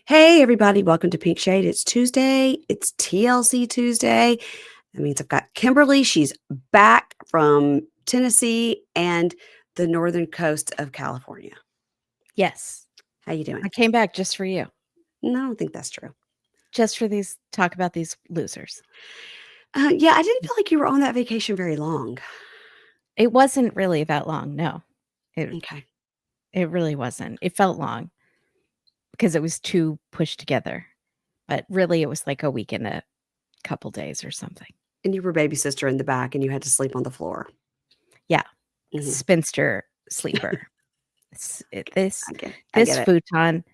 Hey, everybody, welcome to Pink Shade. It's Tuesday. It's TLC Tuesday. That means I've got Kimberly. She's back from Tennessee and the northern coast of California. Yes. How you doing? I came back just for you. No, I don't think that's true. Just for talk about these losers. Yeah, I didn't feel like you were on that vacation very long. It wasn't really that long, no. Okay. It really wasn't. It felt long because it was 2 pushed together, but really it was like a week and a couple days or something. And you were baby sister in the back and you had to sleep on the floor. Yeah. Mhm. Spinster sleeper. This I get it. futon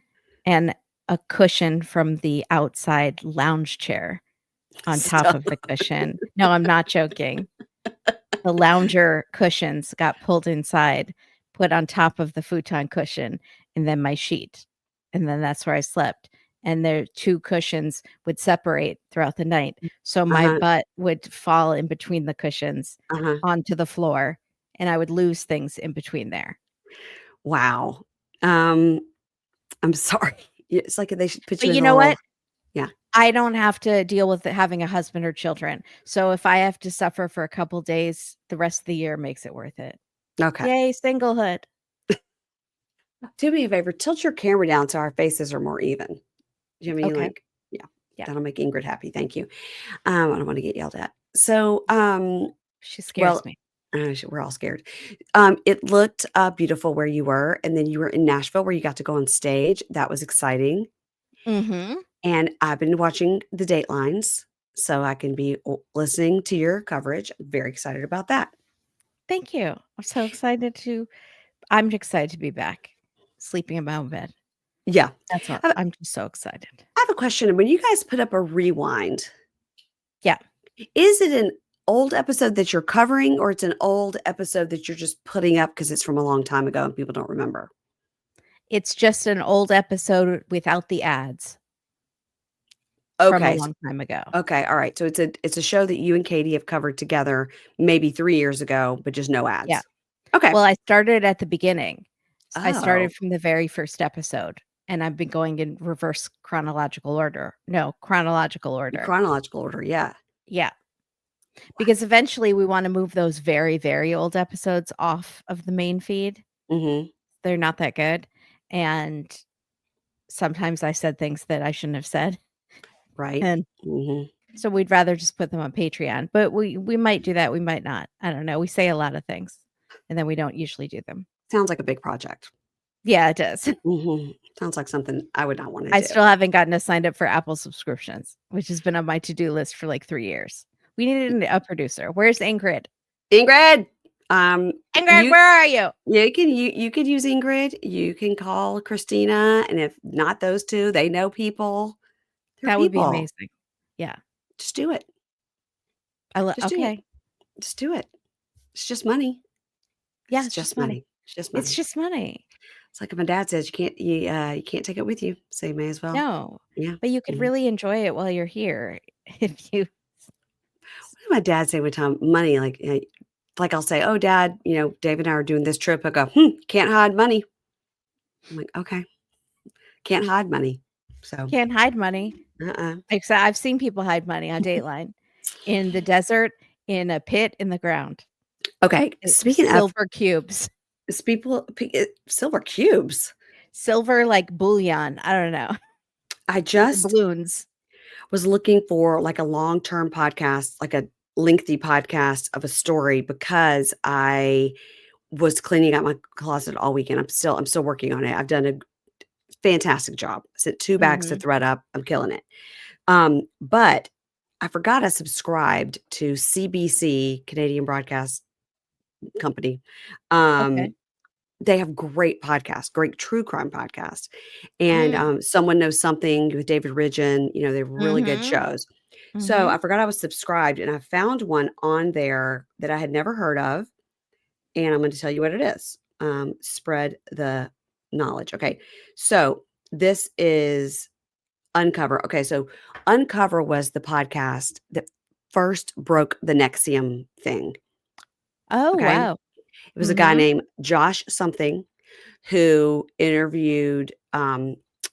and a cushion from the outside lounge chair on top of the cushion. No, I'm not joking. The lounger cushions got pulled inside, put on top of the futon cushion, and then my sheet. And then that's where I slept. And the 2 cushions would separate throughout the night. So my Uh-huh. butt would fall in between the cushions Uh-huh. onto the floor, and I would lose things in between there. Wow. I'm sorry. It's like they should put But you in you the know little, what? yeah. I don't have to deal with having a husband or children. So if I have to suffer for a couple days, the rest of the year makes it worth it. Okay. Yay, singlehood. Do me a favor, tilt your camera down so our faces are more even. You know what I mean? Okay. Like, yeah, Yeah. that'll make Ingrid happy. Thank you. I don't want to get yelled at. So, She well, scares me. we're all scared. It looked beautiful where you were, and then you were in Nashville where you got to go on stage. That was exciting. Mhm. And I've been watching the Datelines, so I can be listening to your coverage. Very excited about that. Thank you. I'm excited to be back, sleeping in my own bed. Yeah. That's all. I I'm just so excited. I have a question. When you guys put up a rewind, Yeah. is it an old episode that you're covering, or it's an old episode that you're just putting up because it's from a long time ago and people don't remember? It's just an old episode without the ads from a Okay. long time ago. Okay, all right. So it's a show that you and Katie have covered together maybe 3 years ago, but just no Yeah. ads. Okay. Well, I started at the beginning. I Oh, started from the very first episode, and I've been going in reverse chronological order. No, chronological order. chronological order, yeah. Yeah. Because eventually we wanna move those very, very old episodes off of the main feed. Mhm. They're not that good, and sometimes I said things that I shouldn't have said, Right. and Mhm. so we'd rather just put them on Patreon, but we might do that, we might not. I don't know, we say a lot of things, and then we don't usually do them. Sounds like a big project. Yeah, it does. Mhm. Sounds like something I would not wanna I do. still haven't gotten us signed up for Apple subscriptions, which has been on my to-do list for, like, 3 years. We needed a producer. Where's Ingrid? Ingrid, um, Ingrid, you where are you? you could use Ingrid, you can call Christina, and if not those 2, they know people. They're That would be people. amazing. Yeah. Just do it. Just do it. Okay. Just do it. It's just money. Yeah, It's it's just just money. money. It's just It's money. just money. It's like my dad says, you can't take it with you, so you may as well. No, Yeah. but you could Mhm. really enjoy it while you're here if you What did my dad say one time? Money, like I'll say, "Oh, Dad, Dave and I are doing this trip." He'll go, can't hide money." I'm like, "Okay, can't hide money." So, can't hide money. uh-uh. Except I've seen people hide money on Dateline in the desert, in a pit in the ground. Okay, speaking of Silver cubes. silver cubes, Silver like bullion, I don't know, I or just balloons. was looking for, like, a long-term podcast, like a lengthy podcast of a story because I was cleaning out my closet all weekend. I'm still working on it. I've done a fantastic job. Sent 2 bags to Mhm, thread up. I'm killing it. But I forgot I subscribed to CBC, Canadian Broadcast Company. okay. Um, they have great podcasts, great true crime podcasts. And, Mm, Someone Knows Something with David Ridgen, they have really good mhm, shows. So I mhm. forgot I was subscribed, and I found one on there that I had never heard of, and I'm gonna tell you what it is. Spread the knowledge. Okay. So this is Uncover. Okay, so Uncover was the podcast that first broke the Nexium thing. Oh, Okay. wow. It was a guy Mhm, named Josh something who interviewed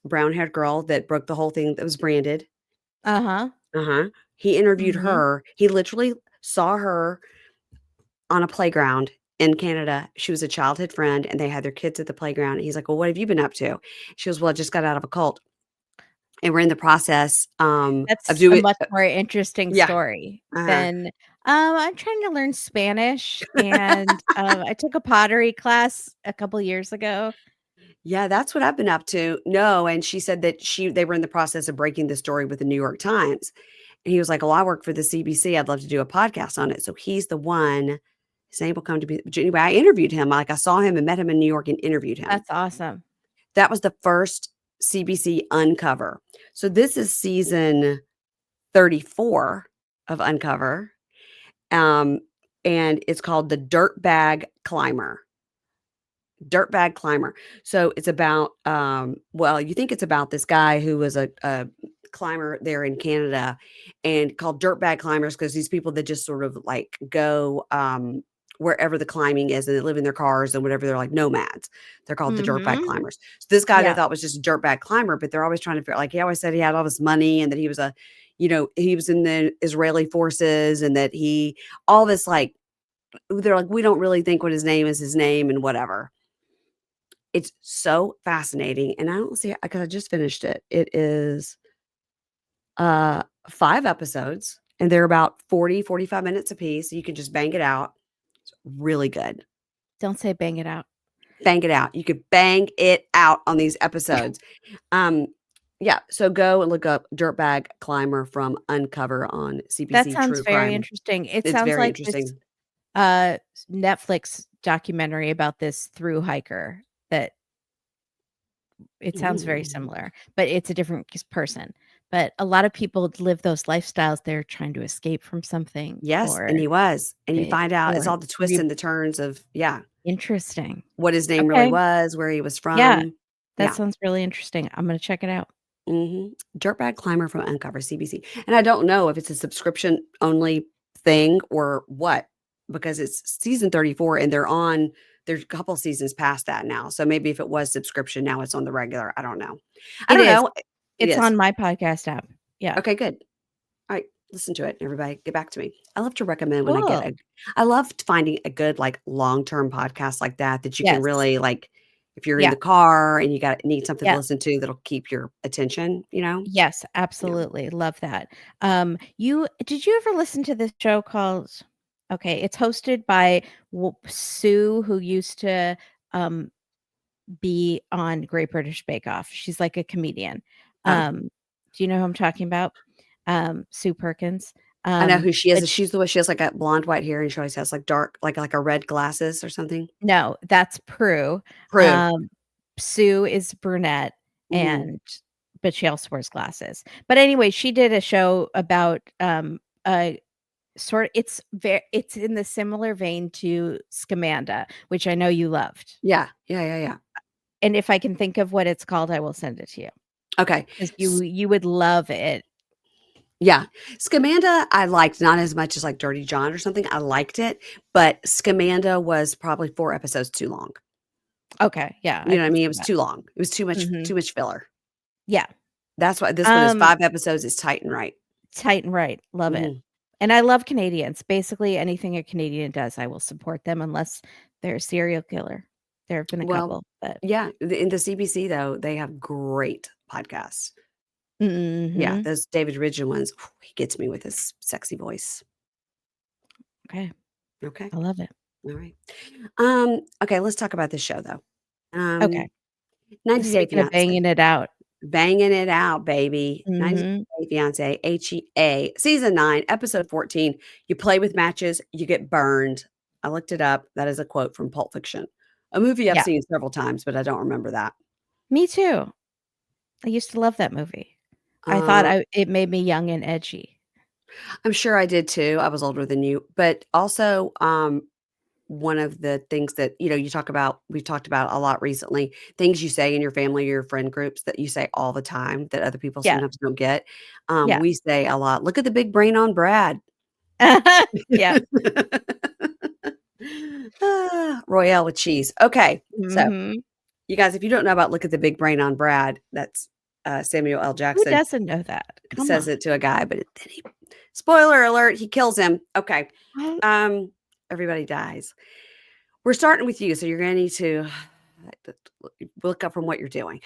brown-haired girl that broke the whole thing that was branded. Uh-huh. He interviewed Mhm. her. He literally saw her on a playground in Canada. She was a childhood friend, and they had their kids at the playground, and he's like, "Well, what have you been up to?" She goes, "Well, I just got out of a cult, and we're in the process, of That's a doing." much more interesting Yeah, story uh-huh. than, I'm trying to learn Spanish, and, I took a pottery class a couple years ago. Yeah, that's what I've been up to. No, and she said that they were in the process of breaking the story with the New York Times. And he was like, "Well, I work for the CBC. I'd love to do a podcast on it." So he's the one. His name will come to be. Anyway, I interviewed him. Like I saw him and met him in New York and interviewed him. That's awesome. That was the first CBC Uncover. So this is season 34 of Uncover. Um, and it's called The Dirtbag Climber. Dirtbag Climber. So it's about, well, you think it's about this guy who was a climber there in Canada and called dirtbag climbers because these people that just sort of like go wherever the climbing is and they live in their cars and whatever. They're like nomads. They're called the dirtbag Mhm. climbers. So this guy they Yeah, thought was just a dirtbag climber, but they're always trying to figure like he always said he had all this money and that he was he was in the Israeli forces and that he all this like they're like, we don't really think what his name is his name and whatever. It's so fascinating, and I don't see because I just finished it. It is, 5 episodes, and they're about 45 minutes apiece, so you can just bang it out. It's really good. don't say "bang it out." Bang it out. You could bang it out on these episodes. Um, yeah, so go and look up Dirtbag Climber from Uncover on That CBC sounds True very Crime. interesting. It It's sounds very like this, interesting. Netflix documentary about this through hiker that it sounds very Ooh. similar, but it's a different person. But a lot of people live those lifestyles, they're trying to escape from something Yes, or and he was, and you they find out it's or all the twists re and the turns of yeah. interesting. What his name really Okay. was, where he was Yeah, from. that Yeah. sounds really interesting. I'm gonna check it out. Mhm. Dirtbag Climber from Uncover CBC. And I don't know if it's a subscription only thing or what, because it's season 34 and there's a couple seasons past that now. So maybe if it was subscription, now it's on the regular. I don't know. I It don't is. know. It It's is. on my podcast app. Yeah. Okay, good. All right. Listen to it. Everybody get back to me. I love to recommend when Cool. I love finding a good like long-term podcast like that you can Yes. really like if you're in Yeah. the car and you need something to Yeah. listen to that'll keep your attention, you know? Yes, Yeah. absolutely, love that. You did you ever listen to this show called okay, it's hosted by Sue, who used to, um, be on Great British Bake Off. She's like a comedian. Oh, Do you know who I'm talking about? Sue Perkins. I know who she is. But sh She's the one she has like a blonde white hair and she always has like dark like a red glasses or something. no, that's Prue. Prue. Um, Sue is brunette Mhm. and but she also wears glasses. But anyway, she did a show about, a it's in the similar vein to Scamanda, which I know you loved. Yeah. Yeah, yeah, yeah. And if I can think of what it's called, I will send it to you Okay. because you would love it. Yeah. Scamanda, I liked not as much as like Dirty John or something. I liked it, but Scamanda was probably 4 episodes too long. Okay, yeah, You I know what I can mean? It see was that. too long. It was Mhm. too much filler. Yeah. That's why this one is Um, 5 episodes. It's tight and right. Tight and right, love it. Mhm. And I love Canadians. Basically, anything a Canadian does, I will support them unless they're a serial killer. There have been a Well, couple, but yeah, in the CBC though, they have great podcasts. Yeah, mhm. those David Ridgen ones, he gets me with his sexy voice. Okay, Okay. I love it. All right. Okay, let's talk about this show though. Okay. Um, 90 Day Speaking of Fiance. banging it out. Banging it out, baby. 90 Mhm. Day Fiance, HEA, season 9, episode 14. You play with matches, you get burned. I looked it up. That is a quote from Pulp Fiction, a movie I've Yeah, seen several times, but I don't remember that. me too. I used to love that movie. I thought Uh, it made me young and edgy. I'm sure I did too. I was older than you, but also, one of the things that, we've talked about a lot recently, things you say in your family or your friend groups that you say all the time that other people Yeah, sometimes don't get. yeah. We say a lot, "Look at the big brain on Brad." Yeah. Royale with cheese. Okay, so Mhm. you guys, if you don't know about "Look at the big brain on Brad," that's Samuel L. Who Jackson doesn't know that? Come says on. it to a guy, but then he, spoiler alert, he kills him. Okay. What? Everybody dies. We're starting with you, so you're going to need to look up from what you're doing.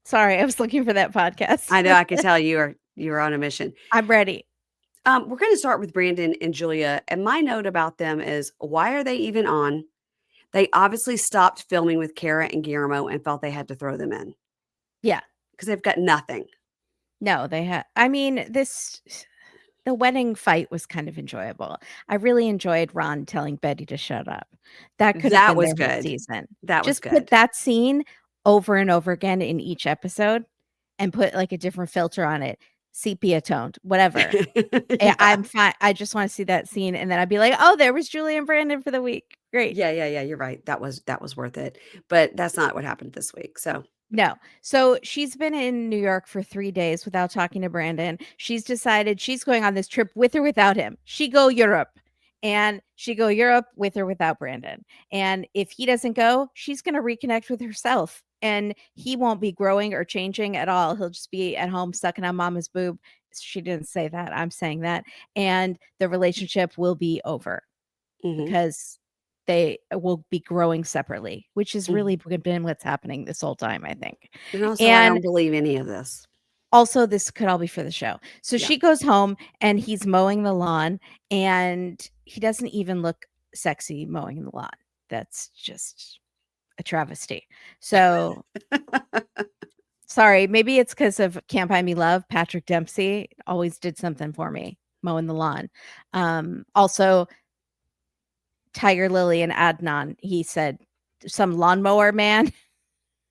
Sorry, I was looking for that podcast. I know, I can tell you're on a mission. I'm ready. We're going to start with Brandon and Julia, and my note about them is, why are they even on? They obviously stopped filming with Kara and Guillermo and felt they had to throw them in Yeah. because they've got nothing. No, they had. I mean, the wedding fight was kind of enjoyable. I really enjoyed Ron telling Betty to shut up. That could have That been was their whole good. season. That was Just put good. that scene over and over again in each episode and put like a different filter on it, sepia toned, whatever. Yeah. I'm fine. I just want to see that scene, and then I'd be like, "Oh, there was Julie and Brandon for the week. Great." Yeah. You're right. That was worth it. But that's not what happened this week. So No. So she's been in New York for 3 days without talking to Brandon. She's decided she's going on this trip with or without him. She go Europe. And she go Europe with or without Brandon. And if he doesn't go, she's going to reconnect with herself. And he won't be growing or changing at all. He'll just be at home sucking on mama's boob. She didn't say that. I'm saying that. And the relationship will be over mhm, because they will be growing separately, which has mhm. really been what's happening this whole time, I think. And also, I And don't believe any of this. also, this could all be for the show. So Yeah. she goes home and he's mowing the lawn, and he doesn't even look sexy mowing the lawn. That's just a travesty. So sorry, maybe it's because of Can't Buy Me Love. Patrick Dempsey always did something for me mowing the lawn. Also, Tiger Lily and Adnan, he said some lawnmower man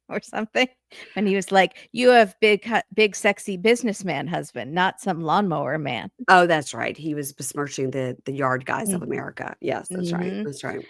or something. And he was like, "You have big, sexy businessman husband, not some lawnmower man." Oh, that's right. He was besmirching the yard guys of Mm, America. Yes, that's right. mhm. That's right.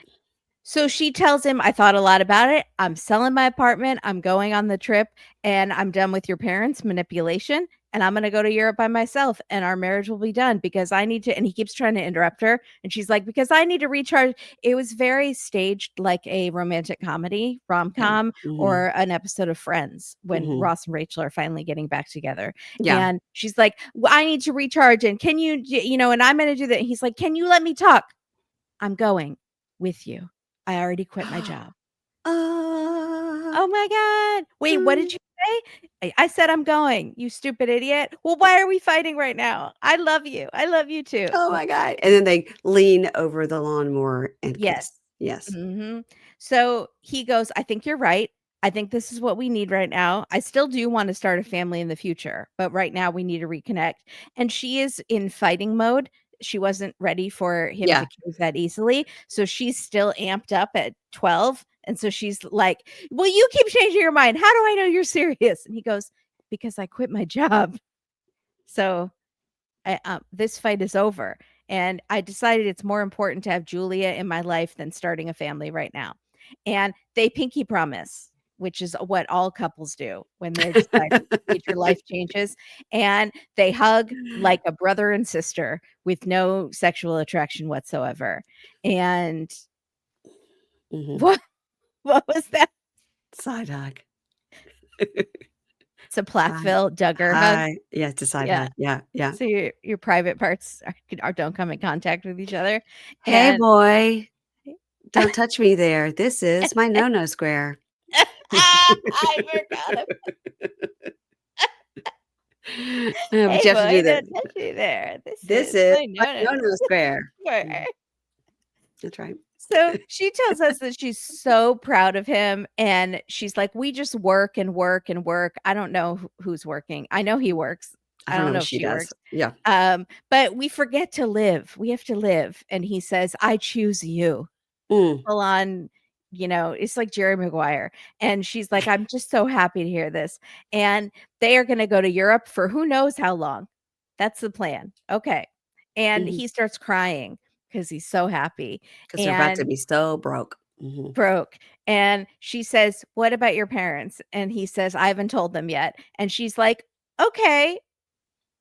So she tells him, "I thought a lot about it. I'm selling my apartment. I'm going on the trip, and I'm done with your parents' manipulation. And I'm going to go to Europe by myself, and our marriage will be done because I need to." And he keeps trying to interrupt her. And she's like, "Because I need to recharge." It was very staged, like a romantic comedy, rom Yeah. com, Mhm, or an episode of Friends when mhm. Ross and Rachel are finally getting back together. Yeah. And she's like, "I need to recharge. And can you, and I'm going to do that." And he's like, "Can you let me talk? I'm going with you. I already quit my job." Uh, Oh my god. Wait, what mm. did you say? I said I'm going, you stupid idiot. Well, why are we fighting right now? I love you. I love you too. Oh my god. And then they lean over the lawnmower and Yes. kiss. Yes. Mhm. So he goes, "I think you're right. I think this is what we need right now. I still do want to start a family in the future, but right now we need to reconnect." And she is in fighting mode. She wasn't ready for him to Yeah. cave that easily. So she's still amped up at 12. And so she's like, "Well, you keep changing your mind. How do I know you're serious?" And he goes, "Because I quit my job." So this fight is over. And I decided it's more important to have Julia in my life than starting a family right now. And they pinky promise, which is what all couples do when they're deciding major life changes. And they hug like a brother and sister with no sexual attraction whatsoever. And Mhm. what what was that? Side hug. It's a Hi. Plathville Duggar hug. Hi. Yeah, it's a side Yeah. hug. Yeah, yeah. So your private parts don't come in contact with each other. "Hey, And boy, don't touch me there. This is my no-no square." I forgot. But Hey, you have to do boy, that. don't touch me there. This "This is is my my no-no no-no square." square. Mhm. That's right. So she tells us that she's so proud of him, and she's like, "We just work and work and work." I don't know who's working. I know he works. I I don't don't know know if if she she does. works. Yeah. But we forget to live. We have to live. And he says, "I choose you." Mm. Full on, it's like Jerry Maguire. And she's like, "I'm just so happy to hear this." And they are gonna go to Europe for who knows how long. That's the plan. Okay. And Mhm. he starts crying because he's so happy 'Cause they're about to and be so broke. Mhm. broke. And she says, "What about your parents?" And he says, "I haven't told them yet." And she's like, "Okay,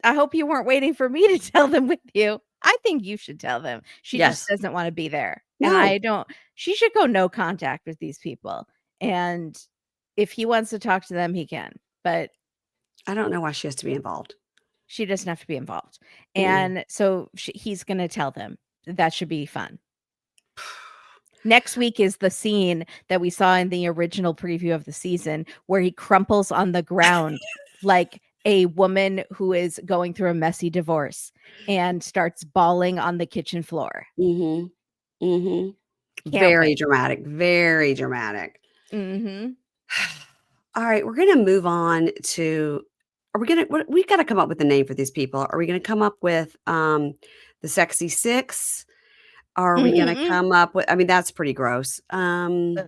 I hope you weren't waiting for me to tell them with you. I think you should tell them." She just Yes. doesn't wanna be there, and No. I don't she should go no contact with these people, and if he wants to talk to them, he can, but I don't know why she has to be involved. She doesn't have to be involved. Mm-mm. And so he's going to tell them. That should be fun. Next week is the scene that we saw in the original preview of the season where he crumples on the ground like a woman who is going through a messy divorce and starts bawling on the kitchen floor. Mm-hmm. Mm-hmm. Can't Very wait. dramatic. Very dramatic. Mm-hmm. All right, we're gonna move on to. Are we gonna? We got to come up with a name for these people. Are we gonna come up with the Sexy Six? Are we gonna Mm-mm. come up with? I mean, that's pretty gross. The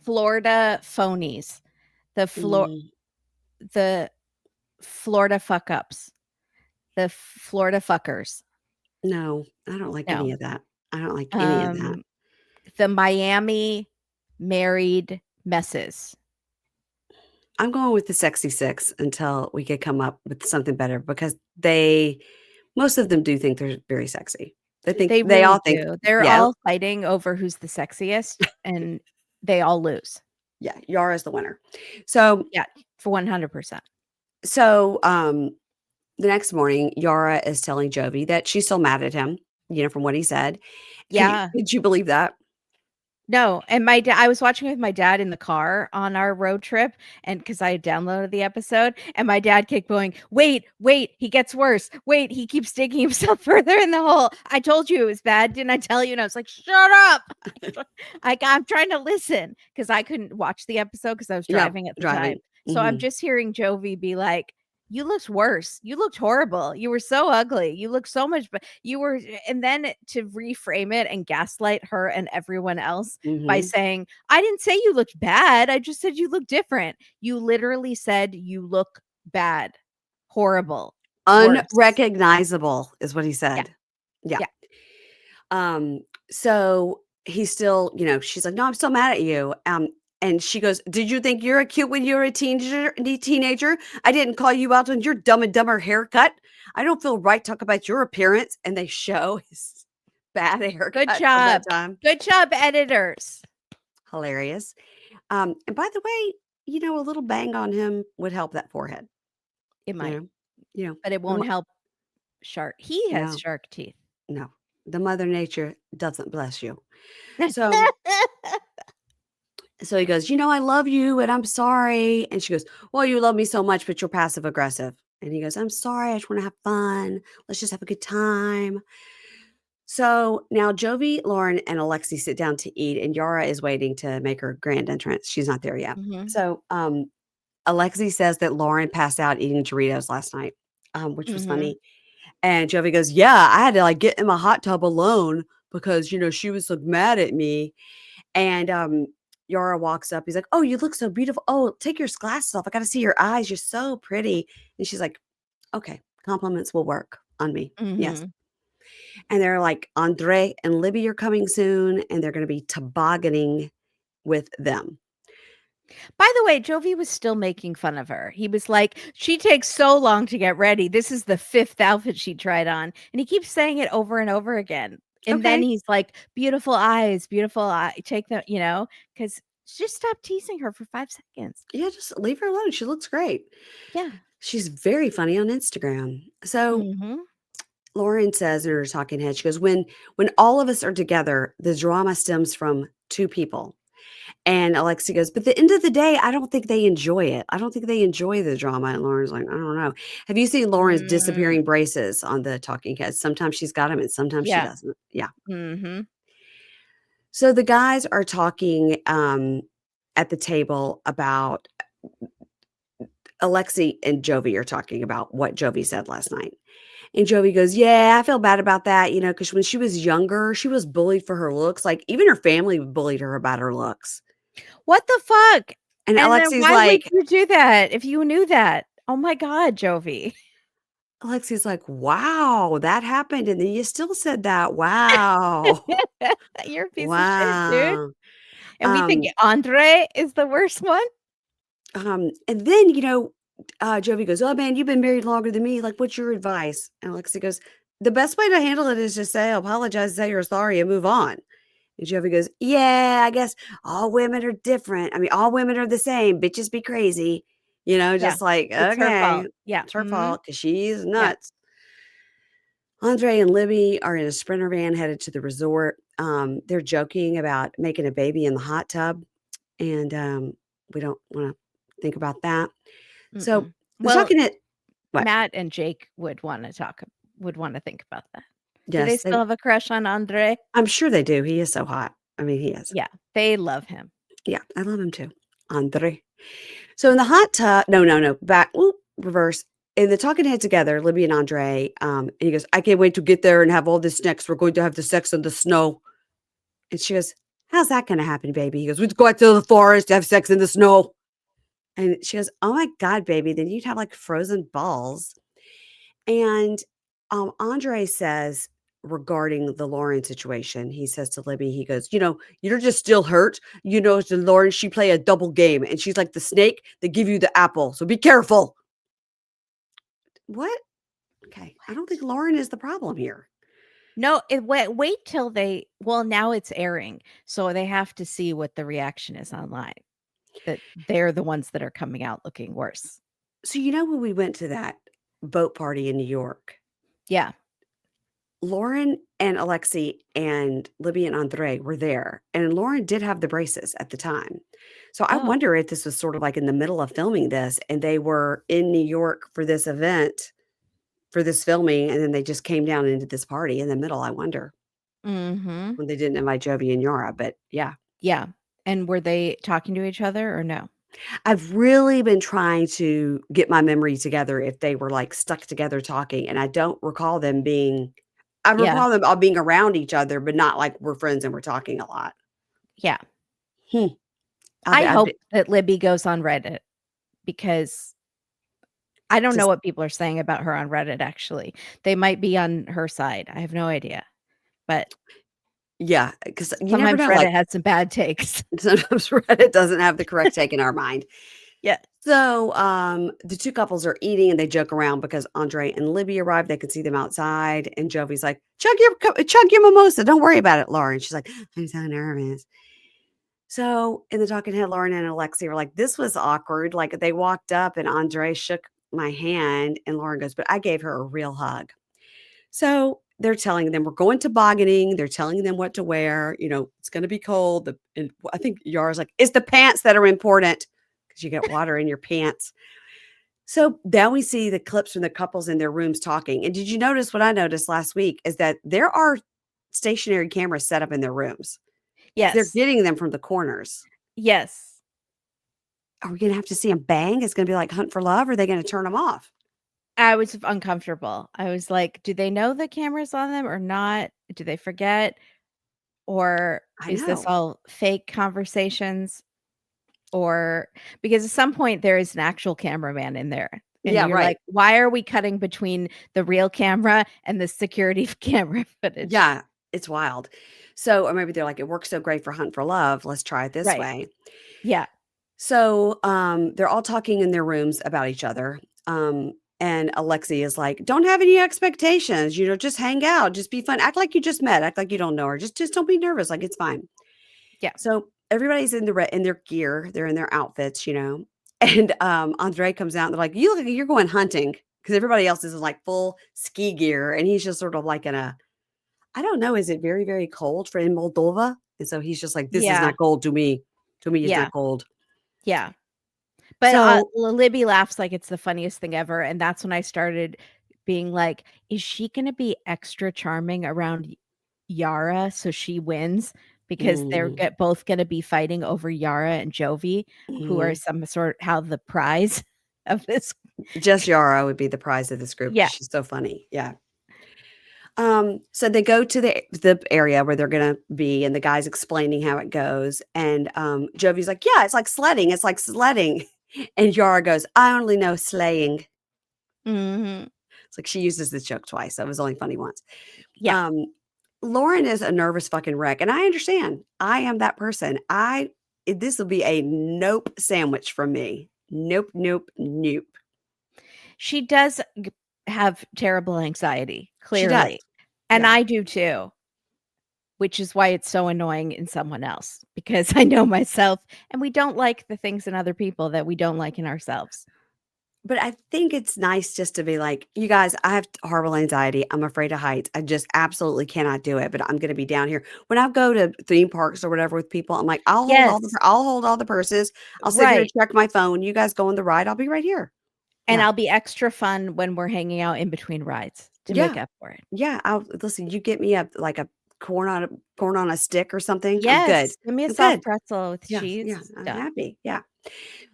Florida phonies, the Mm, the Florida fuck ups, the Florida fuckers. no, I don't like any No, of that. I don't like any of that. um, the Miami married messes. I'm going with the Sexy Six until we could come up with something better because most of them do think they're very sexy. They They all really think, do. They're yeah, all fighting over who's the sexiest, and they all lose. yeah, Yara's the winner. So, Yeah, for 100%. so, the next morning, Yara is telling Jovi that she's still mad at him, from what he said. Yeah. Could you believe that? No, and my dad I was watching with my dad in the car on our road trip, and because I had downloaded the episode, and my dad kept going, "Wait, wait, he gets worse. Wait, he keeps digging himself further in the hole. I told you it was bad, didn't I tell you?" And I was like, "Shut up." I'm trying to listen because I couldn't watch the episode because I was No, driving at the time. driving. So I'm Mhm. just hearing Jovi be like, "You looked worse. You looked horrible. You were so ugly. You look so much you were," and then to reframe it and gaslight her and everyone else by Mhm. saying, "I didn't say you looked bad. I just said you look different." You literally said you look bad, horrible, worse. Unrecognizable is what he Yeah, said. Yeah. yeah. Um, so he's still, she's like, "No, I'm still mad at you." And she goes, "Did you think you're cute when you were a teenager? I didn't call you out on your Dumb and Dumber haircut. I don't feel right talk about your appearance." And they show his bad Good haircut from that job. time. Good job, editors. Hilarious. And by the way, a little bang on him would help that forehead. It You might, know, you know, but it the won't mo- help shark. He has no, shark teeth. no, the Mother Nature doesn't bless you. So, so he goes, "I love you, and I'm sorry." And she goes, "Well, you love me so much, but you're passive aggressive." And he goes, "I'm sorry. I just want to have fun. Let's just have a good time." So now Jovi, Loren, and Alexi sit down to eat, and Yara is waiting to make her grand entrance. She's not there yet. Mhm, So, Alexi says that Lauren passed out eating Doritos last night, which was mhm. funny. And Jovi goes, "Yeah, I had to like get in my hot tub alone because she was so mad at me." And Yara walks up. He's like, "Oh, you look so beautiful. Oh, take your glasses off. I got to see your eyes. You're so pretty." And she's like, "Okay, compliments will work on me. Yes." Mhm. And they're like, Andrei and Libby are coming soon, and they're going to be tobogganing with them. By the way, Jovi was still making fun of her. He was like, "She takes so long to get ready. This is the 5th outfit she tried on." And he keeps saying it over and over again. And then Okay. he's like, "Beautiful eyes, beautiful eye. Take them, because just stop teasing her for 5 seconds." Yeah, just leave her alone. She looks great. Yeah. She's very funny on Instagram. So Mhm. Lauren says in her talking head, she goes, when all of us are together, the drama stems from two people. And Alexi goes, "But at the end of the day, I don't think they enjoy it. I don't think they enjoy the drama." And Lauren's like, "I don't know." Have you seen Lauren's Mm. disappearing braces on the talking heads? Sometimes she's got them and sometimes she Yeah. doesn't. Yeah. Mhm. So the guys are talking at the table about Alexi and Jovi are talking about what Jovi said last night. And Jovi goes, "Yeah, I feel bad about that, because when she was younger, she was bullied for her looks. Like even her family bullied her about her looks." What the fuck? And And then Alexi's why would like, you do that if you knew that? Oh my god, Jovi. Alexi's like, "Wow, that happened, and then you still said that. Wow, You're a piece of shit, dude. wow." And we think Um, Andrei is the worst one? and then Jovi goes, "Oh man, you've been married longer than me. Like, what's your advice?" And Alexi goes, "The best way to handle it is just say apologize, say you're sorry, and move on." And Jovi goes, "Yeah, I guess all women are different. I mean, all women are the same. Bitches be crazy." Yeah. just like, It's her okay, fault. Yeah. it's her Mhm. fault because she's Yeah. nuts. Andrei and Libby are in a sprinter van headed to the resort. They're joking about making a baby in the hot tub, and we don't want to think about that. So Mm-mm. the Well, talking it, what? Matt and Jake would wanna think about that. Do they Yes, still have a crush on Andrei? I'm sure they do. He is so hot. I mean, he is. Yeah, they love him. Yeah, I love him too. Andre. So in the hot tub, no, back, reverse. In the talking head together, Libby and Andre, and he goes, I can't wait to get there and have all this next. We're going to have the sex in the snow. And she goes, how's that going to happen, baby? He goes, we'd go out to the forest to have sex in the snow. And she goes, oh my God, baby. Then you'd have like frozen balls. And Andre says regarding the Loren situation, he says to Libby, he goes, you're just still hurt. To Loren, she play a double game and she's like the snake that give you the apple. So be careful. What? Okay. I don't think Loren is the problem here. No, wait till now it's airing, so they have to see what the reaction is online, that they're the ones that are coming out looking worse. So, when we went to that boat party in New York, Yeah. Loren and Alexi and Libby and Andre were there, and Loren did have the braces at the time. So I Oh. wonder if this was sort of like in the middle of filming this, and they were in New York for this event, for this filming, and then they just came down into this party in the middle. I wonder Mhm. when they didn't invite Jovi and Yara, but yeah. Yeah. And were they talking to each other or no? I've really been trying to get my memory together if they were like stuck together talking, and I don't recall them being. I Yeah. recall them all being around each other, but not like we're friends and we're talking a lot. Yeah. Hmm. I I'd hope be that Libby goes on Reddit because I don't know just what people are saying about her on Reddit, actually. They might be on her side. I have no idea. But yeah, because you never sometimes know, Reddit like, has some bad takes. sometimes Reddit doesn't have the correct take in our mind. Yeah. So, the 2 couples are eating and they joke around because Andre and Libby arrived, they could see them outside, and Jovi's like, chug your mimosa, don't worry about it, Lauren." She's like, "I'm so nervous." So, in the talking head, Loren and Alexi were like, "This was awkward." Like, they walked up and Andre shook my hand, and Lauren goes, "But I gave her a real hug." So, they're telling them, "We're going tobogganing." They're telling them what to wear. It's gonna be cold. And I think Yara's like, "It's the pants that are important because you get water in your pants." So, now we see the clips from the couples in their rooms talking. And did you notice what I noticed last week is that there are stationary cameras set up in their rooms because 'cause they're Yes. getting them from the corners. Yes. Are we gonna have to see them bang? It's gonna be like Hunt for Love, or are they gonna turn them off? I was uncomfortable. I was like, "Do they know the camera's on them or not? Do they forget? Or I is this know. all fake conversations?" Or because at some point there is an actual cameraman in there, and Yeah, you're right. like, "Why are we cutting between the real camera and the security camera footage?" Yeah, it's wild. So or maybe they're like, "It works so great for Hunt for Love, let's try it this Right. way." Yeah. So, they're all talking in their rooms about each other, and Alexi is like, "Don't have any expectations, just hang out, just be fun, act like you just met, act like you don't know her, just don't be nervous, like, it's fine." Yeah. So, everybody's in their gear, they're in their outfits, and, Andre comes out and they're like, "You look like you're going hunting," because everybody else is in, like, full ski gear, and he's just sort of like in a I don't know, is it very, very cold for in Moldova? And so he's just like, "This is Yeah. not cold to me. To me, it's Yeah. not cold." Yeah. But, So Libby laughs like it's the funniest thing ever, and that's when I started being like, "Is she gonna be extra charming around Yara so she wins?" Because they're mm, both gonna be fighting over Yara and Jovi, who are mhm. some sort how the prize of this. Just Yara would be the prize of this group because Yeah. she's so funny. Yeah. So they go to the area where they're gonna be, and the guy's explaining how it goes, and, Jovi's like, "Yeah, it's like sledding." And Yara goes, "I only know sleighing." Mhm. It's like she uses this joke twice, so it was only funny once. Yeah. Um, Lauren is a nervous fucking wreck, and I understand. I am that person. This will be a nope sandwich from me. Nope, nope, nope. She does have terrible anxiety, She does. clearly, and Yeah. I do too, which is why it's so annoying in someone else, because I know myself, and we don't like the things in other people that we don't like in ourselves. But I think it's nice just to be like, you guys, I have horrible anxiety. I'm afraid of heights. I just absolutely cannot do it. But I'm going to be down here. When I go to theme parks or whatever with people, I'm like, Yes, I'll hold all the purses. I'll sit here and right. check my phone. You guys go on the ride. I'll be right here. And Yeah, I'll be extra fun when we're hanging out in between rides to make yeah, up for it. yeah. I'll listen. You get me a corn on a stick or something. I'm good. Yes, give me a I'm soft good. pretzel with Yeah, cheese, yeah. I'm done. happy. Yeah.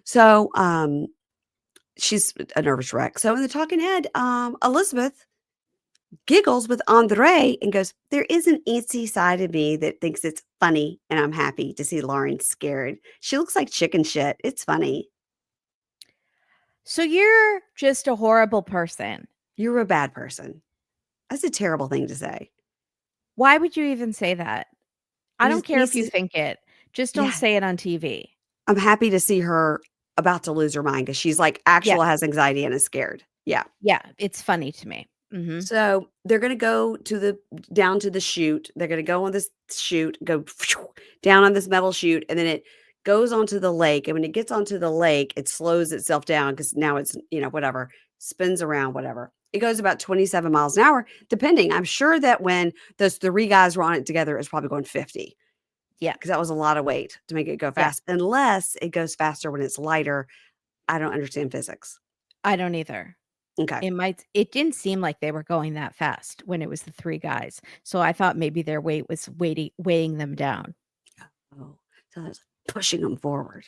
So, she's a nervous wreck. So in the talking head, Elizabeth giggles with Andrei and goes, "There is an antsy side of me that thinks it's funny, and I'm happy to see Lauren scared. She looks like chicken shit. It's funny. So you're just a horrible person. You're a bad person." That's a terrible thing to say. Why would you even say that? I don't It care if needs you to, think it. Just don't yeah. say it on TV. I'm happy to see her about to lose her mind because she's like Yeah, actual has anxiety and is scared. Yeah. yeah, it's funny to me. Mhm. So they're gonna go to the down to the chute. They're gonna go on this chute, go down on this metal chute, and then it goes onto the lake. And when it gets onto the lake, it slows itself down because now it's, whatever, spins around, whatever. It goes about 27 miles an hour, depending. I'm sure that when those three guys were on it together, it's probably going 50 Yeah, because that was a lot of weight to make it go yeah, fast, unless it goes faster when it's lighter. I don't understand physics. I don't either. Okay. It didn't seem like they were going that fast when it was the 3 guys, so I thought maybe their weight was weighing them down. Oh, so that's pushing them forward.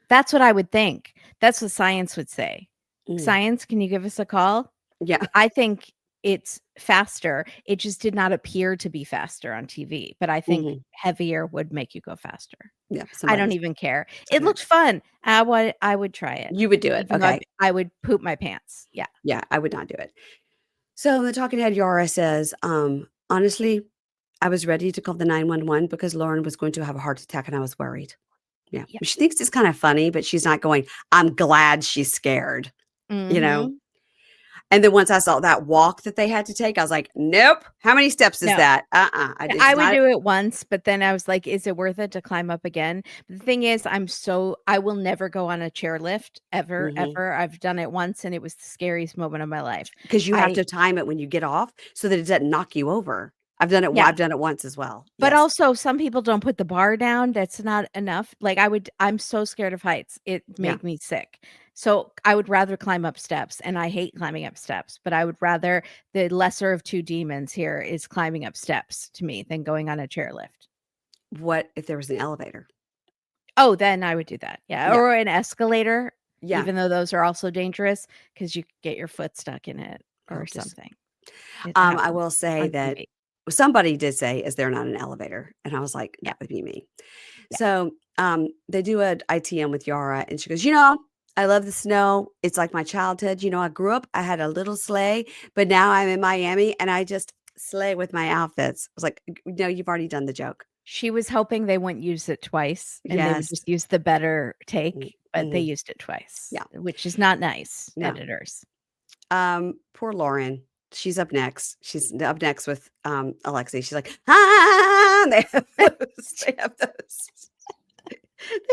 That's what I would think. That's what science would say. Mm, "Science, can you give us a call?" yeah. I think it's faster. It just did not appear to be faster on TV, but I think Mhm. heavier would make you go faster. Yeah, I don't somebody's even care. It okay. looked fun. I would try it, You would do it, even though okay. I would poop my pants. Yeah. Yeah, I would not do it. So the talking head Yara says, "Honestly, I was ready to call the 911 because Lauren was going to have a heart attack and I was worried." Yeah. Yeah. She thinks it's kind of funny, but she's not going, "I'm glad she's scared," you know? Mhm. And then once I saw that walk that they had to take, I was like, "Nope. How many steps is No. that? I Yeah, it's I would not." do it once, but then I was like, "Is it worth it to climb up again?" The thing is, I will never go on a chairlift ever, Mhm. ever. I've done it once, and it was the scariest moment of my life. 'Cause you have I to time it when you get off so that it doesn't knock you over. Yeah. I've done it once as well. But Yes. also, some people don't put the bar down, that's not enough. Like, I'm so scared of heights, it Yeah. made me sick. So, I would rather climb up steps, and I hate climbing up steps, but I would rather the lesser of 2 demons here is climbing up steps to me than going on a chairlift. What if there was an elevator? Oh, then I would do that, yeah, Yeah. or an escalator, Yeah. even though those are also dangerous because you could get your foot stuck in it Oh, or just something. It I happens will say on that TV. somebody did say, "Is there not an elevator?" And I was like, Yeah, "That would be me." yeah, So, they do a ITM with Yara, and she goes, I love the snow. It's like my childhood. I grew up, I had a little sleigh, but now I'm in Miami and I just slay with my outfits." I was like, No, you've already done the joke." she was hoping they wouldn't use it twice, and they would Yes. just use the better Mm, take, but they mhm. used it twice, Yeah. which is not nice, No. editors. Poor Lauren. She's up next. She's up next with Alexi. She's like, ah, they have those, they have those, they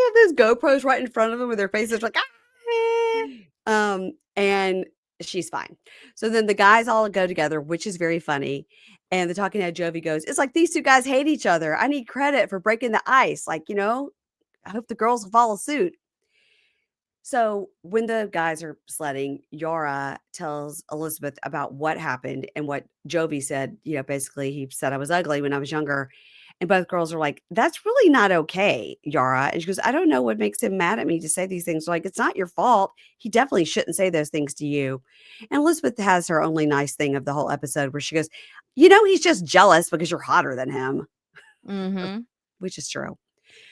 have those GoPros right in front of them with their faces like, ah. And she's fine. So then the guys all go together, which is very funny. And the talking head Jovi goes, "It's like these two guys hate each other. I need credit for breaking the ice. Like, I hope the girls will follow suit." So when the guys are sledding, Yara tells Elizabeth about what happened and what Jovi said. Basically, he said I was ugly when I was younger. And both girls are like, "That's really not okay, Yara." And she goes, "I don't know what makes him mad at me to say these things." Like, it's not your fault. He definitely shouldn't say those things to you. And Elizabeth has her only nice thing of the whole episode where she goes, "He's just jealous because you're hotter than him," Mhm. which is true.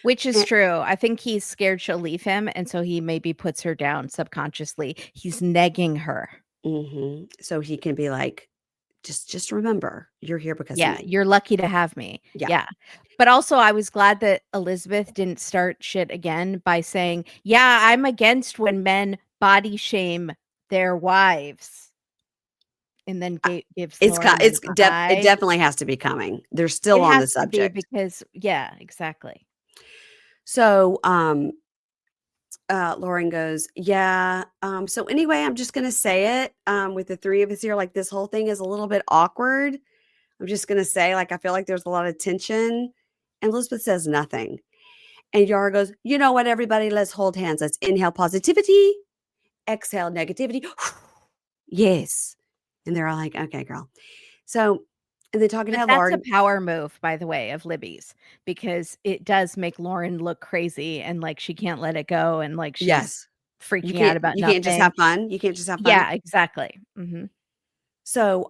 Which is And, true. I think he's scared she'll leave him, and so he maybe puts her down subconsciously. He's negging her. so he can be like, just remember, you're here because of Yeah, me. "You're lucky to have me." Yeah. Yeah. But also, I was glad that Elizabeth didn't start shit again by saying, "Yeah, I'm against when men body shame their wives," and then gives Lauren an It eye. definitely has to be coming. They're It still on has the to be subject. because yeah, exactly. So, Loren goes, yeah. So anyway, I'm just gonna say it. With the three of us here, like this whole thing is a little bit awkward. I'm just gonna say, like, I feel like there's a lot of tension. And Elizabeth says nothing. And Yara goes, you know what, everybody, let's hold hands. Let's inhale positivity, exhale negativity. Yes. And they're all like, okay, girl. So, and they're talking But to that's a Lauren. power move, by the way, of Libby's, because it does make Lauren look crazy and like she can't let it go and like she's Yes. freaking out about You can't just have nothing. fun. You can't just have fun. Yeah, exactly. Mhm. So,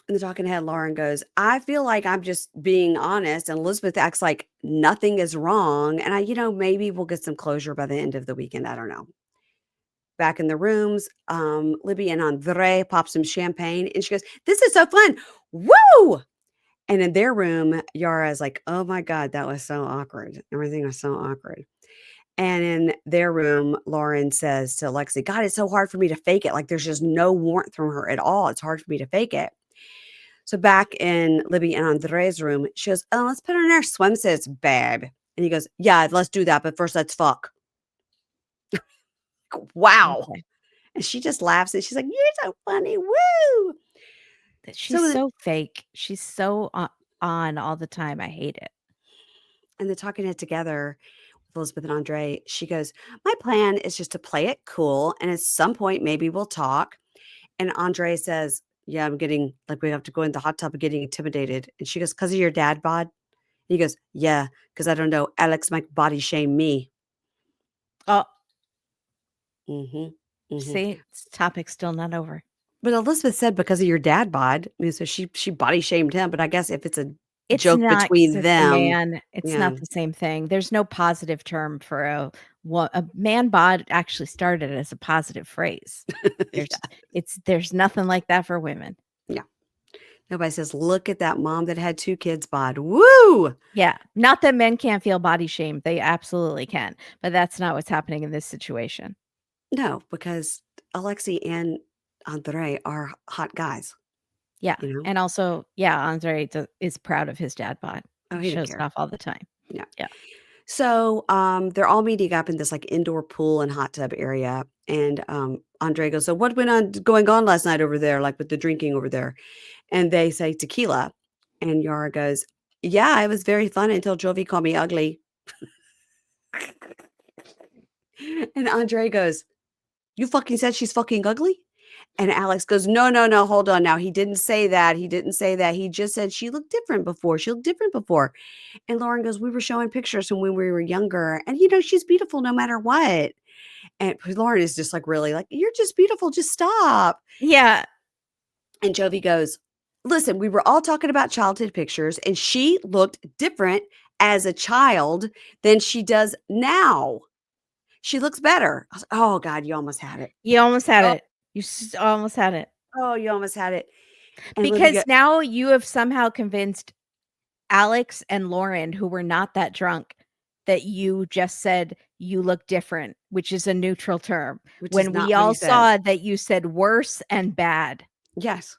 in the talking head, Lauren goes, I feel like I'm just being honest. And Elizabeth acts like nothing is wrong. And maybe we'll get some closure by the end of the weekend. I don't know. Back in the rooms, Libby and Andrei pop some champagne and she goes, this is so fun. Woo! And in their room, Yara is like, oh my God, that was so awkward. Everything was so awkward. And in their room, Lauren says to Alexi, God, it's so hard for me to fake it. Like there's just no warmth from her at all. It's hard for me to fake it. So back in Libby and Andre's room, she goes, oh, let's put on our swimsuits, babe. And he goes, yeah, let's do that. But first, let's fuck. Wow. Okay. And she just laughs and she's like, you're so funny. Woo. She's So, so fake. She's so on all the time. I hate it. and they're talking it together with Elizabeth and Andre. She goes, my plan is just to play it cool. And at some point, maybe we'll talk. And Andre says, yeah, I'm getting like, we have to go in the hot tub and getting intimidated. And she goes, because of your dad bod? And he goes, yeah, because I don't know. Alex might body shame me. Oh, Mm-hmm. Mm-hmm. see, this topic's still not over. But Elizabeth said because of your dad bod. I mean, so she body shamed him. But I guess if it's a It's joke not 'cause between it's a them, man. It's yeah. not the same thing. There's no positive term for a man bod actually started as a positive phrase. Yeah. There's nothing like that for women. Yeah. Nobody says, look at that mom that had 2 kids bod. Woo! Yeah, not that men can't feel body shame. They absolutely can, but that's not what's happening in this situation. No, because Alexi and Andrei are hot guys, Yeah, you know? and also, yeah, Andrei is proud of his dad bod. Oh, He he didn't shows it care. off all the time. Yeah. Yeah. So, they're all meeting up in this like indoor pool and hot tub area. And Andre goes, so what went on going on last night over there, like with the drinking over there? And they say tequila. And Yara goes, yeah, it was very fun until Jovi called me ugly. And Andre goes, you fucking said she's fucking ugly? And Alex goes, no, no, no, hold on now. He didn't say that. He didn't say that. He just said she looked different before. She looked different before. And Lauren goes, we were showing pictures from when we were younger. And, she's beautiful no matter what. And Lauren is just like, really, like, you're just beautiful. Just stop. Yeah, And Jovi goes, listen, we were all talking about childhood pictures, and she looked different as a child than she does now. She looks better. I was, oh, God, you almost had it. you almost had Oh, it. Almost had it. oh, you almost had it. And Libby Because now you have somehow convinced Alex and Lauren, who were not that drunk, that you just said you look different, which is a neutral term, which is when not we what he all said. saw that you said worse and bad. Yes.